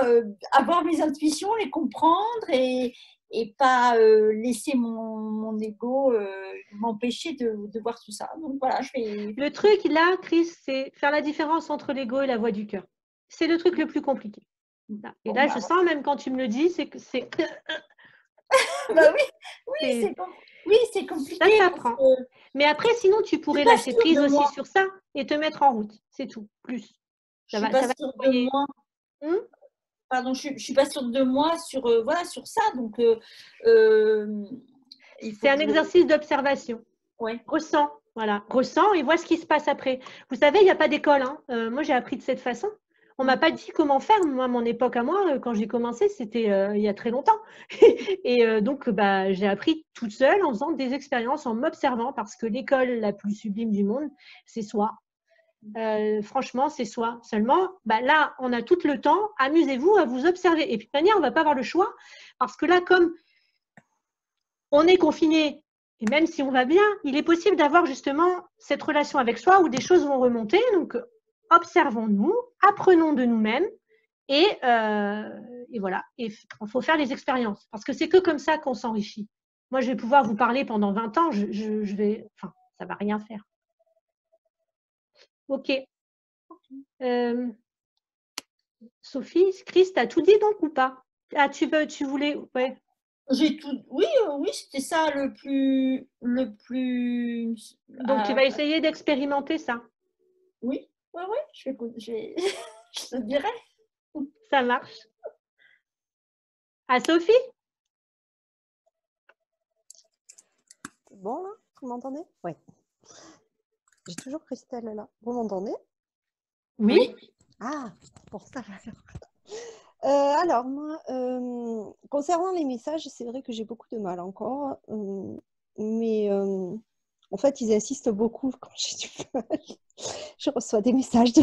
avoir mes intuitions, les comprendre et pas laisser mon ego m'empêcher de voir tout ça. Donc voilà, je vais… Le truc là, Chris, c'est faire la différence entre l'ego et la voix du cœur. C'est le truc le plus compliqué. Et là, je sens même quand tu me le dis, c'est que c'est… oui, c'est compliqué. Ça s'apprend. Mais après, sinon, tu pourrais lâcher prise aussi sur ça et te mettre en route. C'est tout. Plus. Ça va de moi. Pardon, je ne suis pas sûre de moi sur ça. Donc, c'est un exercice d'observation. Ouais. Ressens, voilà. Ressens et vois ce qui se passe après. Vous savez, il n'y a pas d'école. Hein. Moi, j'ai appris de cette façon. On ne m'a pas dit comment faire. Moi, à mon époque, à moi, quand j'ai commencé, c'était il y a très longtemps. Et donc, j'ai appris toute seule en faisant des expériences, en m'observant, parce que l'école la plus sublime du monde, c'est soi. Franchement, c'est soi. Seulement, là, on a tout le temps. Amusez-vous à vous observer. Et puis, de toute manière, on ne va pas avoir le choix. Parce que là, comme on est confiné, et même si on va bien, il est possible d'avoir justement cette relation avec soi où des choses vont remonter. Donc, observons-nous, apprenons de nous-mêmes et voilà. Et il faut faire les expériences parce que c'est que comme ça qu'on s'enrichit. Moi, je vais pouvoir vous parler pendant 20 ans. Ça ne va rien faire. Ok. Sophie, Chris, tu as tout dit donc ou pas? Ah, tu voulais… Ouais. J'ai tout. Oui, c'était ça le plus. Donc, tu vas essayer d'expérimenter ça. Oui, je te dirai. Ça marche. À Sophie? C'est bon là? Vous m'entendez? Oui. J'ai toujours Christelle là. Vous m'entendez? Oui. Ah, pour ça. Alors, moi, concernant les messages, c'est vrai que j'ai beaucoup de mal encore. Mais en fait, ils insistent beaucoup quand j'ai du mal. Je reçois des messages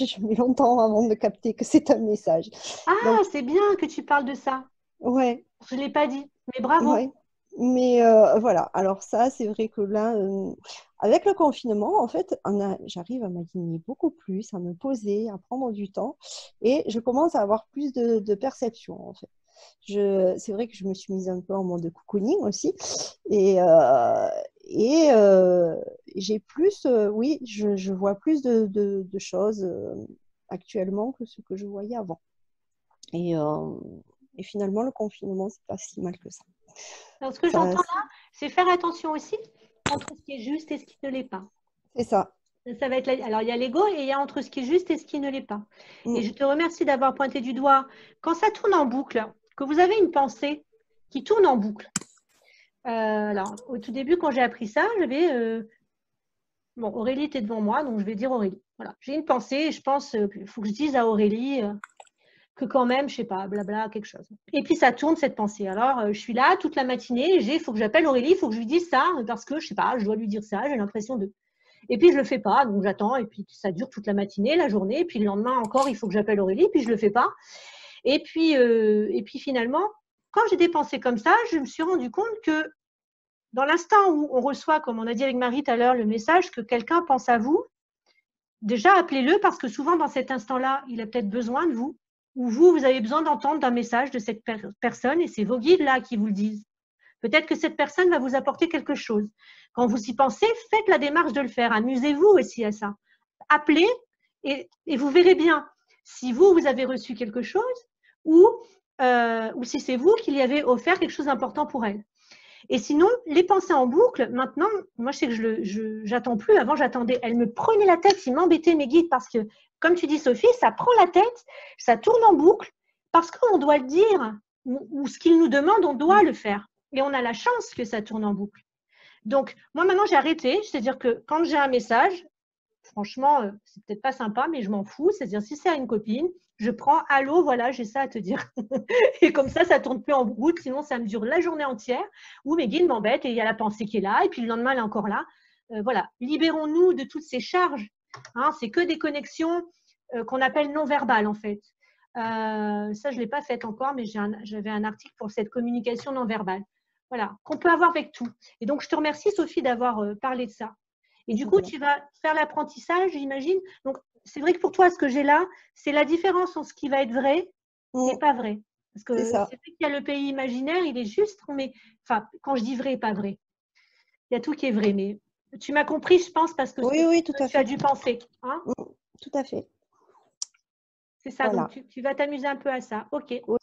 et je mets longtemps avant de capter que c'est un message. Ah, donc, c'est bien que tu parles de ça. Ouais. Je ne l'ai pas dit, mais bravo. Ouais. Mais voilà, alors ça, c'est vrai que là, avec le confinement, en fait, j'arrive à m'aligner beaucoup plus, à me poser, à prendre du temps et je commence à avoir plus de perception, en fait. C'est vrai que je me suis mise un peu en mode cocooning aussi et j'ai plus, oui, je vois plus de choses actuellement que ce que je voyais avant. Et finalement, le confinement, c'est pas si mal que ça. Alors, ce que j'entends là, c'est faire attention aussi entre ce qui est juste et ce qui ne l'est pas. C'est ça. Ça va être alors, il y a l'ego et il y a entre ce qui est juste et ce qui ne l'est pas. Et je te remercie d'avoir pointé du doigt. Quand ça tourne en boucle, que vous avez une pensée qui tourne en boucle. Alors, au tout début, quand j'ai appris ça, j'avais… Bon, Aurélie était devant moi, donc je vais dire Aurélie. Voilà. J'ai une pensée et je pense qu'il faut que je dise à Aurélie… que quand même, je sais pas, blabla, quelque chose. Et puis ça tourne cette pensée. Alors, je suis là toute la matinée, il faut que j'appelle Aurélie, il faut que je lui dise ça, parce que, je sais pas, je dois lui dire ça, j'ai l'impression de… Et puis je le fais pas, donc j'attends, et puis ça dure toute la matinée, la journée, et puis le lendemain encore, il faut que j'appelle Aurélie, puis je le fais pas. Et puis finalement, quand j'ai des pensées comme ça, je me suis rendu compte que dans l'instant où on reçoit, comme on a dit avec Marie tout à l'heure, le message que quelqu'un pense à vous, déjà, appelez-le parce que souvent, dans cet instant-là, il a peut-être besoin de vous, ou vous avez besoin d'entendre un message de cette personne et c'est vos guides là qui vous le disent. Peut-être que cette personne va vous apporter quelque chose. Quand vous y pensez, faites la démarche de le faire. Amusez-vous aussi à ça. Appelez et vous verrez bien si vous avez reçu quelque chose ou si c'est vous qui lui avez offert quelque chose d'important pour elle. Et sinon, les pensées en boucle, maintenant, moi je sais que j'attends plus. Avant, j'attendais. Elle me prenait la tête, il m'embêtait mes guides parce que, comme tu dis Sophie, ça prend la tête, ça tourne en boucle parce qu'on doit le dire ou ce qu'il nous demande, on doit le faire. Et on a la chance que ça tourne en boucle. Donc, moi, maintenant, j'ai arrêté. C'est-à-dire que quand j'ai un message, franchement, c'est peut-être pas sympa, mais je m'en fous. C'est-à-dire, si c'est à une copine, je prends « Allô, voilà, j'ai ça à te dire ». Et comme ça ne tourne plus en route. Sinon, ça me dure la journée entière où mes guides m'embêtent et il y a la pensée qui est là. Et puis, le lendemain, elle est encore là. Voilà, libérons-nous de toutes ces charges. Hein, c'est que des connexions qu'on appelle non-verbales, en fait. Ça, je ne l'ai pas fait encore, mais j'avais un article pour cette communication non-verbale. Voilà, qu'on peut avoir avec tout. Et donc, je te remercie, Sophie, d'avoir parlé de ça. Et du coup, tu vas faire l'apprentissage, j'imagine. Donc, c'est vrai que pour toi, ce que j'ai là, c'est la différence entre ce qui va être vrai et pas vrai. Parce que c'est vrai qu'il y a le pays imaginaire, il est juste, mais enfin, quand je dis vrai et pas vrai, il y a tout qui est vrai. Mais tu m'as compris, je pense, parce que oui, tout à fait. Tu as dû penser. Hein, tout à fait. C'est ça, voilà. Donc tu vas t'amuser un peu à ça. Ok. Oui.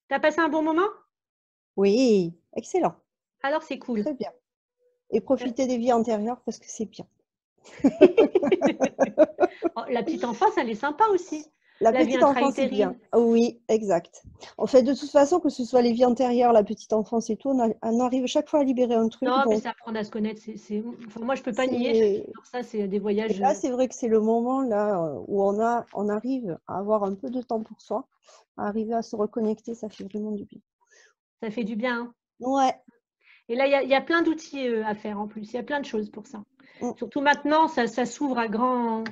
Tu as passé un bon moment? Oui, excellent. Alors, c'est cool. Très bien. Et profiter des vies antérieures parce que c'est bien. La petite enfance, elle est sympa aussi. La petite enfance, c'est bien. Oui, exact. En fait, de toute façon, que ce soit les vies antérieures, la petite enfance et tout, on arrive chaque fois à libérer un truc. Non, mais c'est apprendre à se connaître. Enfin, moi, je ne peux pas nier. Ça, c'est des voyages. Et là, c'est vrai que c'est le moment là, où on arrive à avoir un peu de temps pour soi, à arriver à se reconnecter. Ça fait vraiment du bien. Ça fait du bien. Hein. Ouais. Et là, il y a plein d'outils à faire en plus. Il y a plein de choses pour ça. Surtout maintenant, ça s'ouvre à grands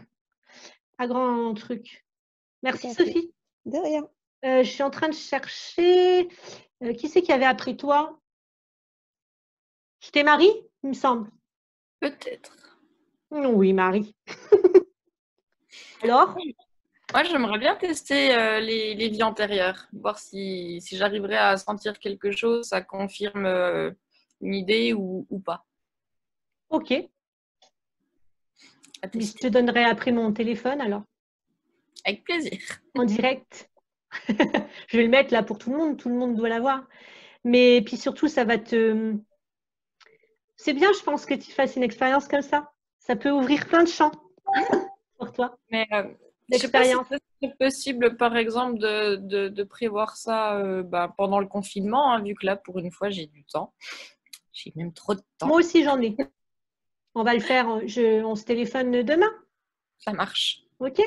trucs. Merci, Sophie. De rien. Je suis en train de chercher. Qui c'est qui avait après toi? C'était Marie, il me semble. Peut-être. Oui, Marie. Alors? Moi, j'aimerais bien tester les vies antérieures, voir si j'arriverais à sentir quelque chose, ça confirme une idée ou pas. Ok. Je te donnerai après mon téléphone alors. Avec plaisir. En direct. Je vais le mettre là pour tout le monde doit l'avoir. Mais puis surtout, ça va te... C'est bien, je pense, que tu fasses une expérience comme ça. Ça peut ouvrir plein de champs pour toi. Mais l'expérience. C'est possible, par exemple, de prévoir ça pendant le confinement, hein, vu que là, pour une fois, j'ai du temps. J'ai même trop de temps. Moi aussi, j'en ai. On va le faire. On se téléphone demain. Ça marche. Ok.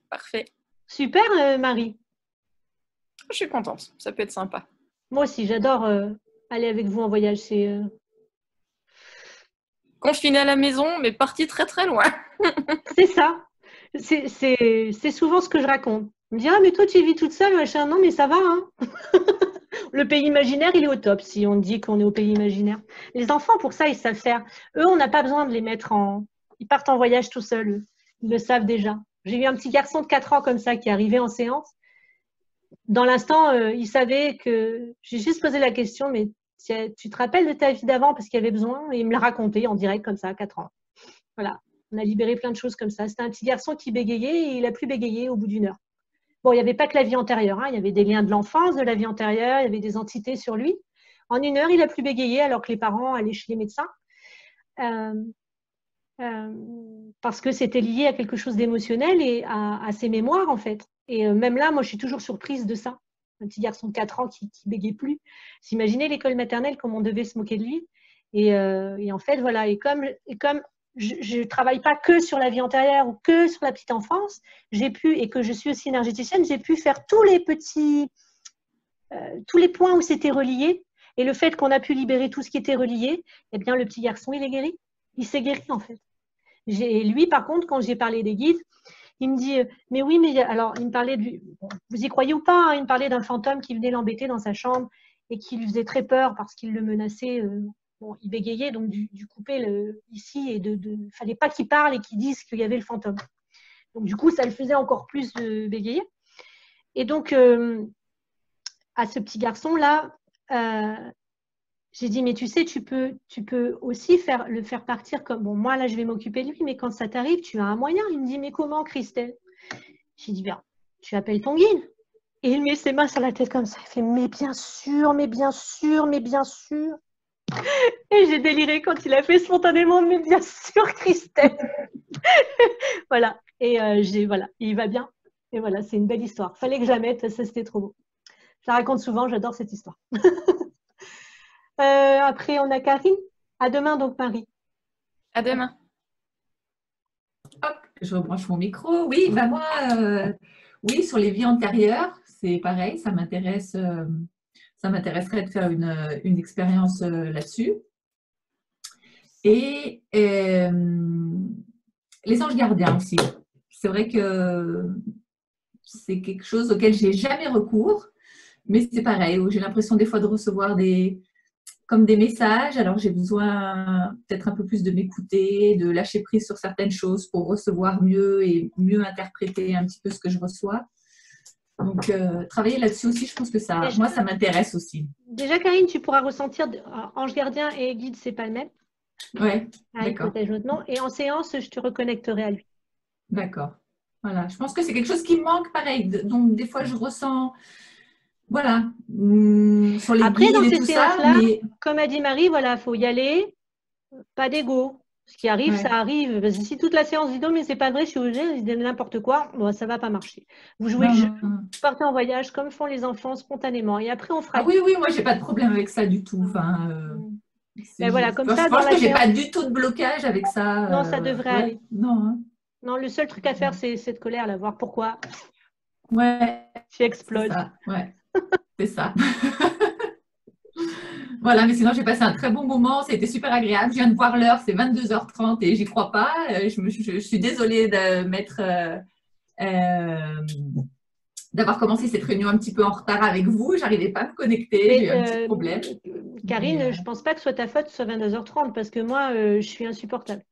Parfait. Super, Marie. Je suis contente. Ça peut être sympa. Moi aussi, j'adore aller avec vous en voyage. C'est confiné à la maison, mais parti très très loin. C'est ça. C'est souvent ce que je raconte. On me dit, ah, mais toi, tu vis toute seule, machin. Non, mais ça va, hein. Le pays imaginaire, il est au top si on dit qu'on est au pays imaginaire. Les enfants, pour ça, ils savent faire. Eux, on n'a pas besoin de les mettre en... Ils partent en voyage tout seuls. Eux. Ils le savent déjà. J'ai eu un petit garçon de 4 ans comme ça qui est arrivé en séance. Dans l'instant, il savait que... J'ai juste posé la question, mais tu te rappelles de ta vie d'avant parce qu'il y avait besoin? Et il me l'a raconté en direct comme ça à 4 ans. Voilà. On a libéré plein de choses comme ça. C'était un petit garçon qui bégayait et il n'a plus bégayé au bout d'1 heure. Bon, il n'y avait pas que la vie antérieure. Hein. Il y avait des liens de l'enfance, de la vie antérieure. Il y avait des entités sur lui. En 1 heure, il n'a plus bégayé alors que les parents allaient chez les médecins. Parce que c'était lié à quelque chose d'émotionnel et à ses mémoires, en fait. Et même là, moi, je suis toujours surprise de ça. Un petit garçon de 4 ans qui ne bégayait plus. S'imaginer l'école maternelle, comme on devait se moquer de lui. Et en fait, voilà. Et comme je ne travaille pas que sur la vie antérieure ou que sur la petite enfance, j'ai pu, et que je suis aussi énergéticienne, j'ai pu faire tous les points où c'était relié. Et le fait qu'on a pu libérer tout ce qui était relié, eh bien, le petit garçon, il est guéri. Il s'est guéri, en fait. Lui, par contre, quand j'ai parlé des guides, il me dit, mais oui, mais alors, il me parlait vous y croyez ou pas, hein, il me parlait d'un fantôme qui venait l'embêter dans sa chambre et qui lui faisait très peur parce qu'il le menaçait. Bon, il bégayait, donc du couper ici et fallait pas qu'il parle et qu'il dise qu'il y avait le fantôme. Donc, du coup, ça le faisait encore plus bégayer. Et donc, à ce petit garçon-là, j'ai dit, mais tu sais, tu peux aussi le faire partir comme… Bon, moi, là, je vais m'occuper de lui, mais quand ça t'arrive, tu as un moyen. Il me dit, mais comment, Christelle? J'ai dit, bien, tu appelles ton guide. Et il met ses mains sur la tête comme ça. Il fait, mais bien sûr, mais bien sûr, mais bien sûr. Et j'ai déliré quand il a fait spontanément, mais bien sûr, Christelle. Voilà. Et voilà, il va bien. Et voilà, c'est une belle histoire. Fallait que je la mette, ça c'était trop beau. Je la raconte souvent, j'adore cette histoire. Après, on a Karine. À demain, donc, Marie. À demain. Hop, je rebranche mon micro. Oui, bah moi, oui, sur les vies antérieures, c'est pareil, ça m'intéresserait de faire une expérience là-dessus. Et les anges gardiens aussi. C'est vrai que c'est quelque chose auquel j'ai jamais recours, mais c'est pareil, où j'ai l'impression des fois de recevoir comme des messages, alors j'ai besoin peut-être un peu plus de m'écouter, de lâcher prise sur certaines choses pour recevoir mieux et mieux interpréter un petit peu ce que je reçois. Donc, travailler là-dessus aussi, je pense que moi, ça m'intéresse aussi. Déjà, Karine, tu pourras ressentir ange gardien et guide, c'est pas le même. Oui, d'accord. Et en séance, je te reconnecterai à lui. D'accord. Voilà, je pense que c'est quelque chose qui me manque, pareil. Donc, des fois, je ressens… Voilà. Sur les après, dans ces séances-là, mais… comme a dit Marie, voilà, il faut y aller, pas d'ego. Ce qui arrive, ça arrive. Parce que si toute la séance dit non, mais c'est pas vrai, je suis obligée, je dis n'importe quoi, bon, ça va pas marcher. Vous jouez le jeu, vous partez en voyage comme font les enfants spontanément. Et après, on fera… oui, moi, j'ai pas de problème avec ça du tout. Enfin, mais voilà, comme ça, je pense que j'ai pas du tout de blocage avec ça. Non, ça devrait aller. Non, hein. Non, le seul truc à faire, c'est cette colère, là, voir pourquoi. Ouais. Tu exploses. C'est ça. Voilà, mais sinon, j'ai passé un très bon moment. C'était super agréable. Je viens de voir l'heure, c'est 22h30 et j'y crois pas. Je suis désolée d'avoir commencé cette réunion un petit peu en retard avec vous. J'arrivais pas à me connecter. J'ai eu un petit problème. Karine, je pense pas que ce soit ta faute, ce soit 22h30 parce que moi, je suis insupportable.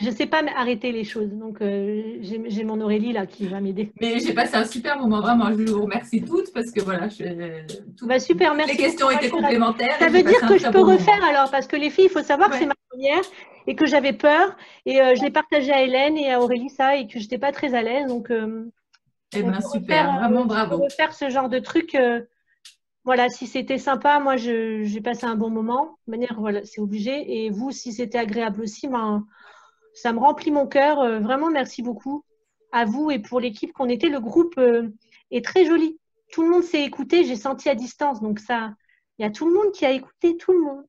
Je ne sais pas arrêter les choses, donc j'ai mon Aurélie là qui va m'aider. Mais j'ai passé un super moment, vraiment. Je vous remercie toutes parce que voilà, super, merci. Les questions étaient complémentaires. Ça veut dire que je peux refaire alors, parce que les filles, il faut savoir que c'est ma première et que j'avais peur et je l'ai partagé à Hélène et à Aurélie ça et que je n'étais pas très à l'aise, donc. Super, vraiment bravo. Je peux refaire ce genre de truc. Voilà, si c'était sympa, moi j'ai passé un bon moment. De manière, voilà, c'est obligé. Et vous, si c'était agréable aussi, ça me remplit mon cœur. Vraiment, merci beaucoup à vous et pour l'équipe qu'on était. Le groupe est très joli. Tout le monde s'est écouté, j'ai senti à distance. Donc ça, il y a tout le monde qui a écouté tout le monde.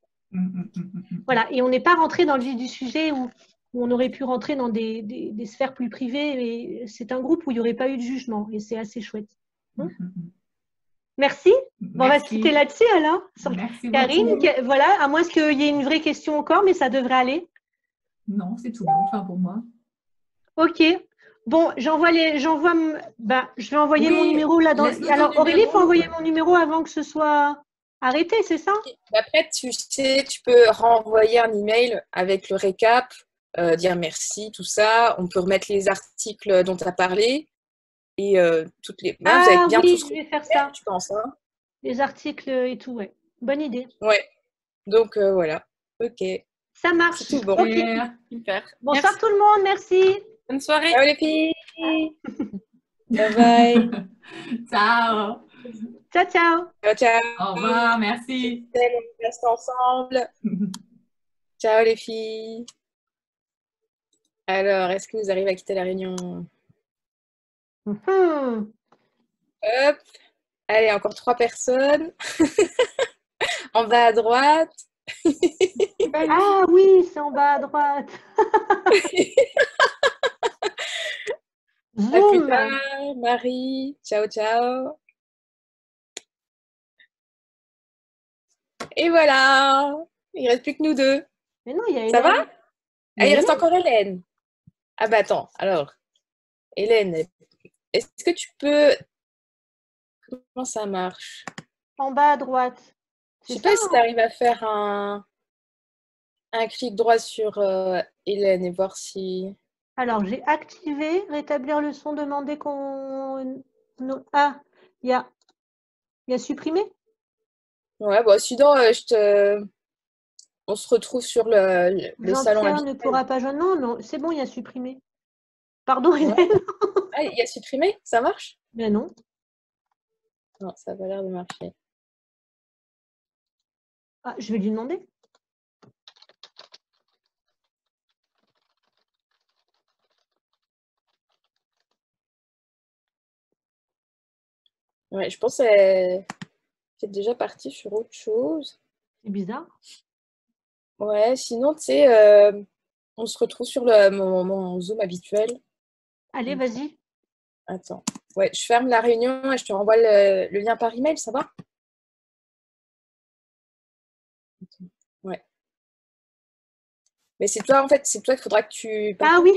Voilà, et on n'est pas rentré dans le vif du sujet où on aurait pu rentrer dans des sphères plus privées. Et c'est un groupe où il n'y aurait pas eu de jugement et c'est assez chouette. Merci. Bon, on va se quitter là-dessus alors. Merci Karine, beaucoup. Voilà, à moins qu'il y ait une vraie question encore, mais ça devrait aller. Non, c'est tout bon, enfin pour moi. Ok. Bon, je vais envoyer mon numéro là. Alors, Aurélie, il faut envoyer mon numéro avant que ce soit arrêté, c'est ça? Après, tu sais, tu peux renvoyer un email avec le récap, dire merci, tout ça. On peut remettre les articles dont tu as parlé. Et toutes les. Là, vous avez bien tout je vais faire ça. Je pense. Hein. Les articles et tout, ouais. Bonne idée. Ouais. Donc voilà. Ok. Ça marche. C'est tout bon. Okay. Super. Bonsoir tout le monde, merci. Bonne soirée. Ciao les filles. Bye bye. Ciao. Ciao, ciao. Ciao, ciao. Au revoir, merci. On reste ensemble. Ciao les filles. Alors, est-ce que vous arrivez à quitter la réunion? Hop. Allez, encore 3 personnes. En bas à droite. Ah oui, c'est en bas à droite. À plus tard, Marie. Ciao, ciao. Et voilà. Il ne reste plus que nous deux. Mais non, il y a Ça Hélène. va? Ah, il reste encore Hélène. Ah bah attends, alors. Hélène, est-ce que tu peux… Comment ça marche? En bas à droite. Je ne sais pas si tu arrives à faire un clic droit sur Hélène et voir si… Alors, j'ai activé, rétablir le son, demander qu'on... Ah, il y a supprimé? Ouais, bon, sinon, on se retrouve sur le salon Jean-Pierre habituel. ne pourra pas joindre. Non, non, c'est bon, il y a supprimé. Pardon, Ouais. Hélène? Ah, il y a supprimé? Ça marche? Mais non. Non, ça n'a pas l'air de marcher. Ah, je vais lui demander. Ouais, je pense qu'elle est déjà partie sur autre chose. C'est bizarre. Ouais, sinon, tu sais, on se retrouve sur mon Zoom habituel. Allez, vas-y. Attends. Ouais, je ferme la réunion et je te renvoie le lien par email, ça va? Ouais. Mais c'est toi, en fait, c'est toi qu'il faudra que tu... Ah oui.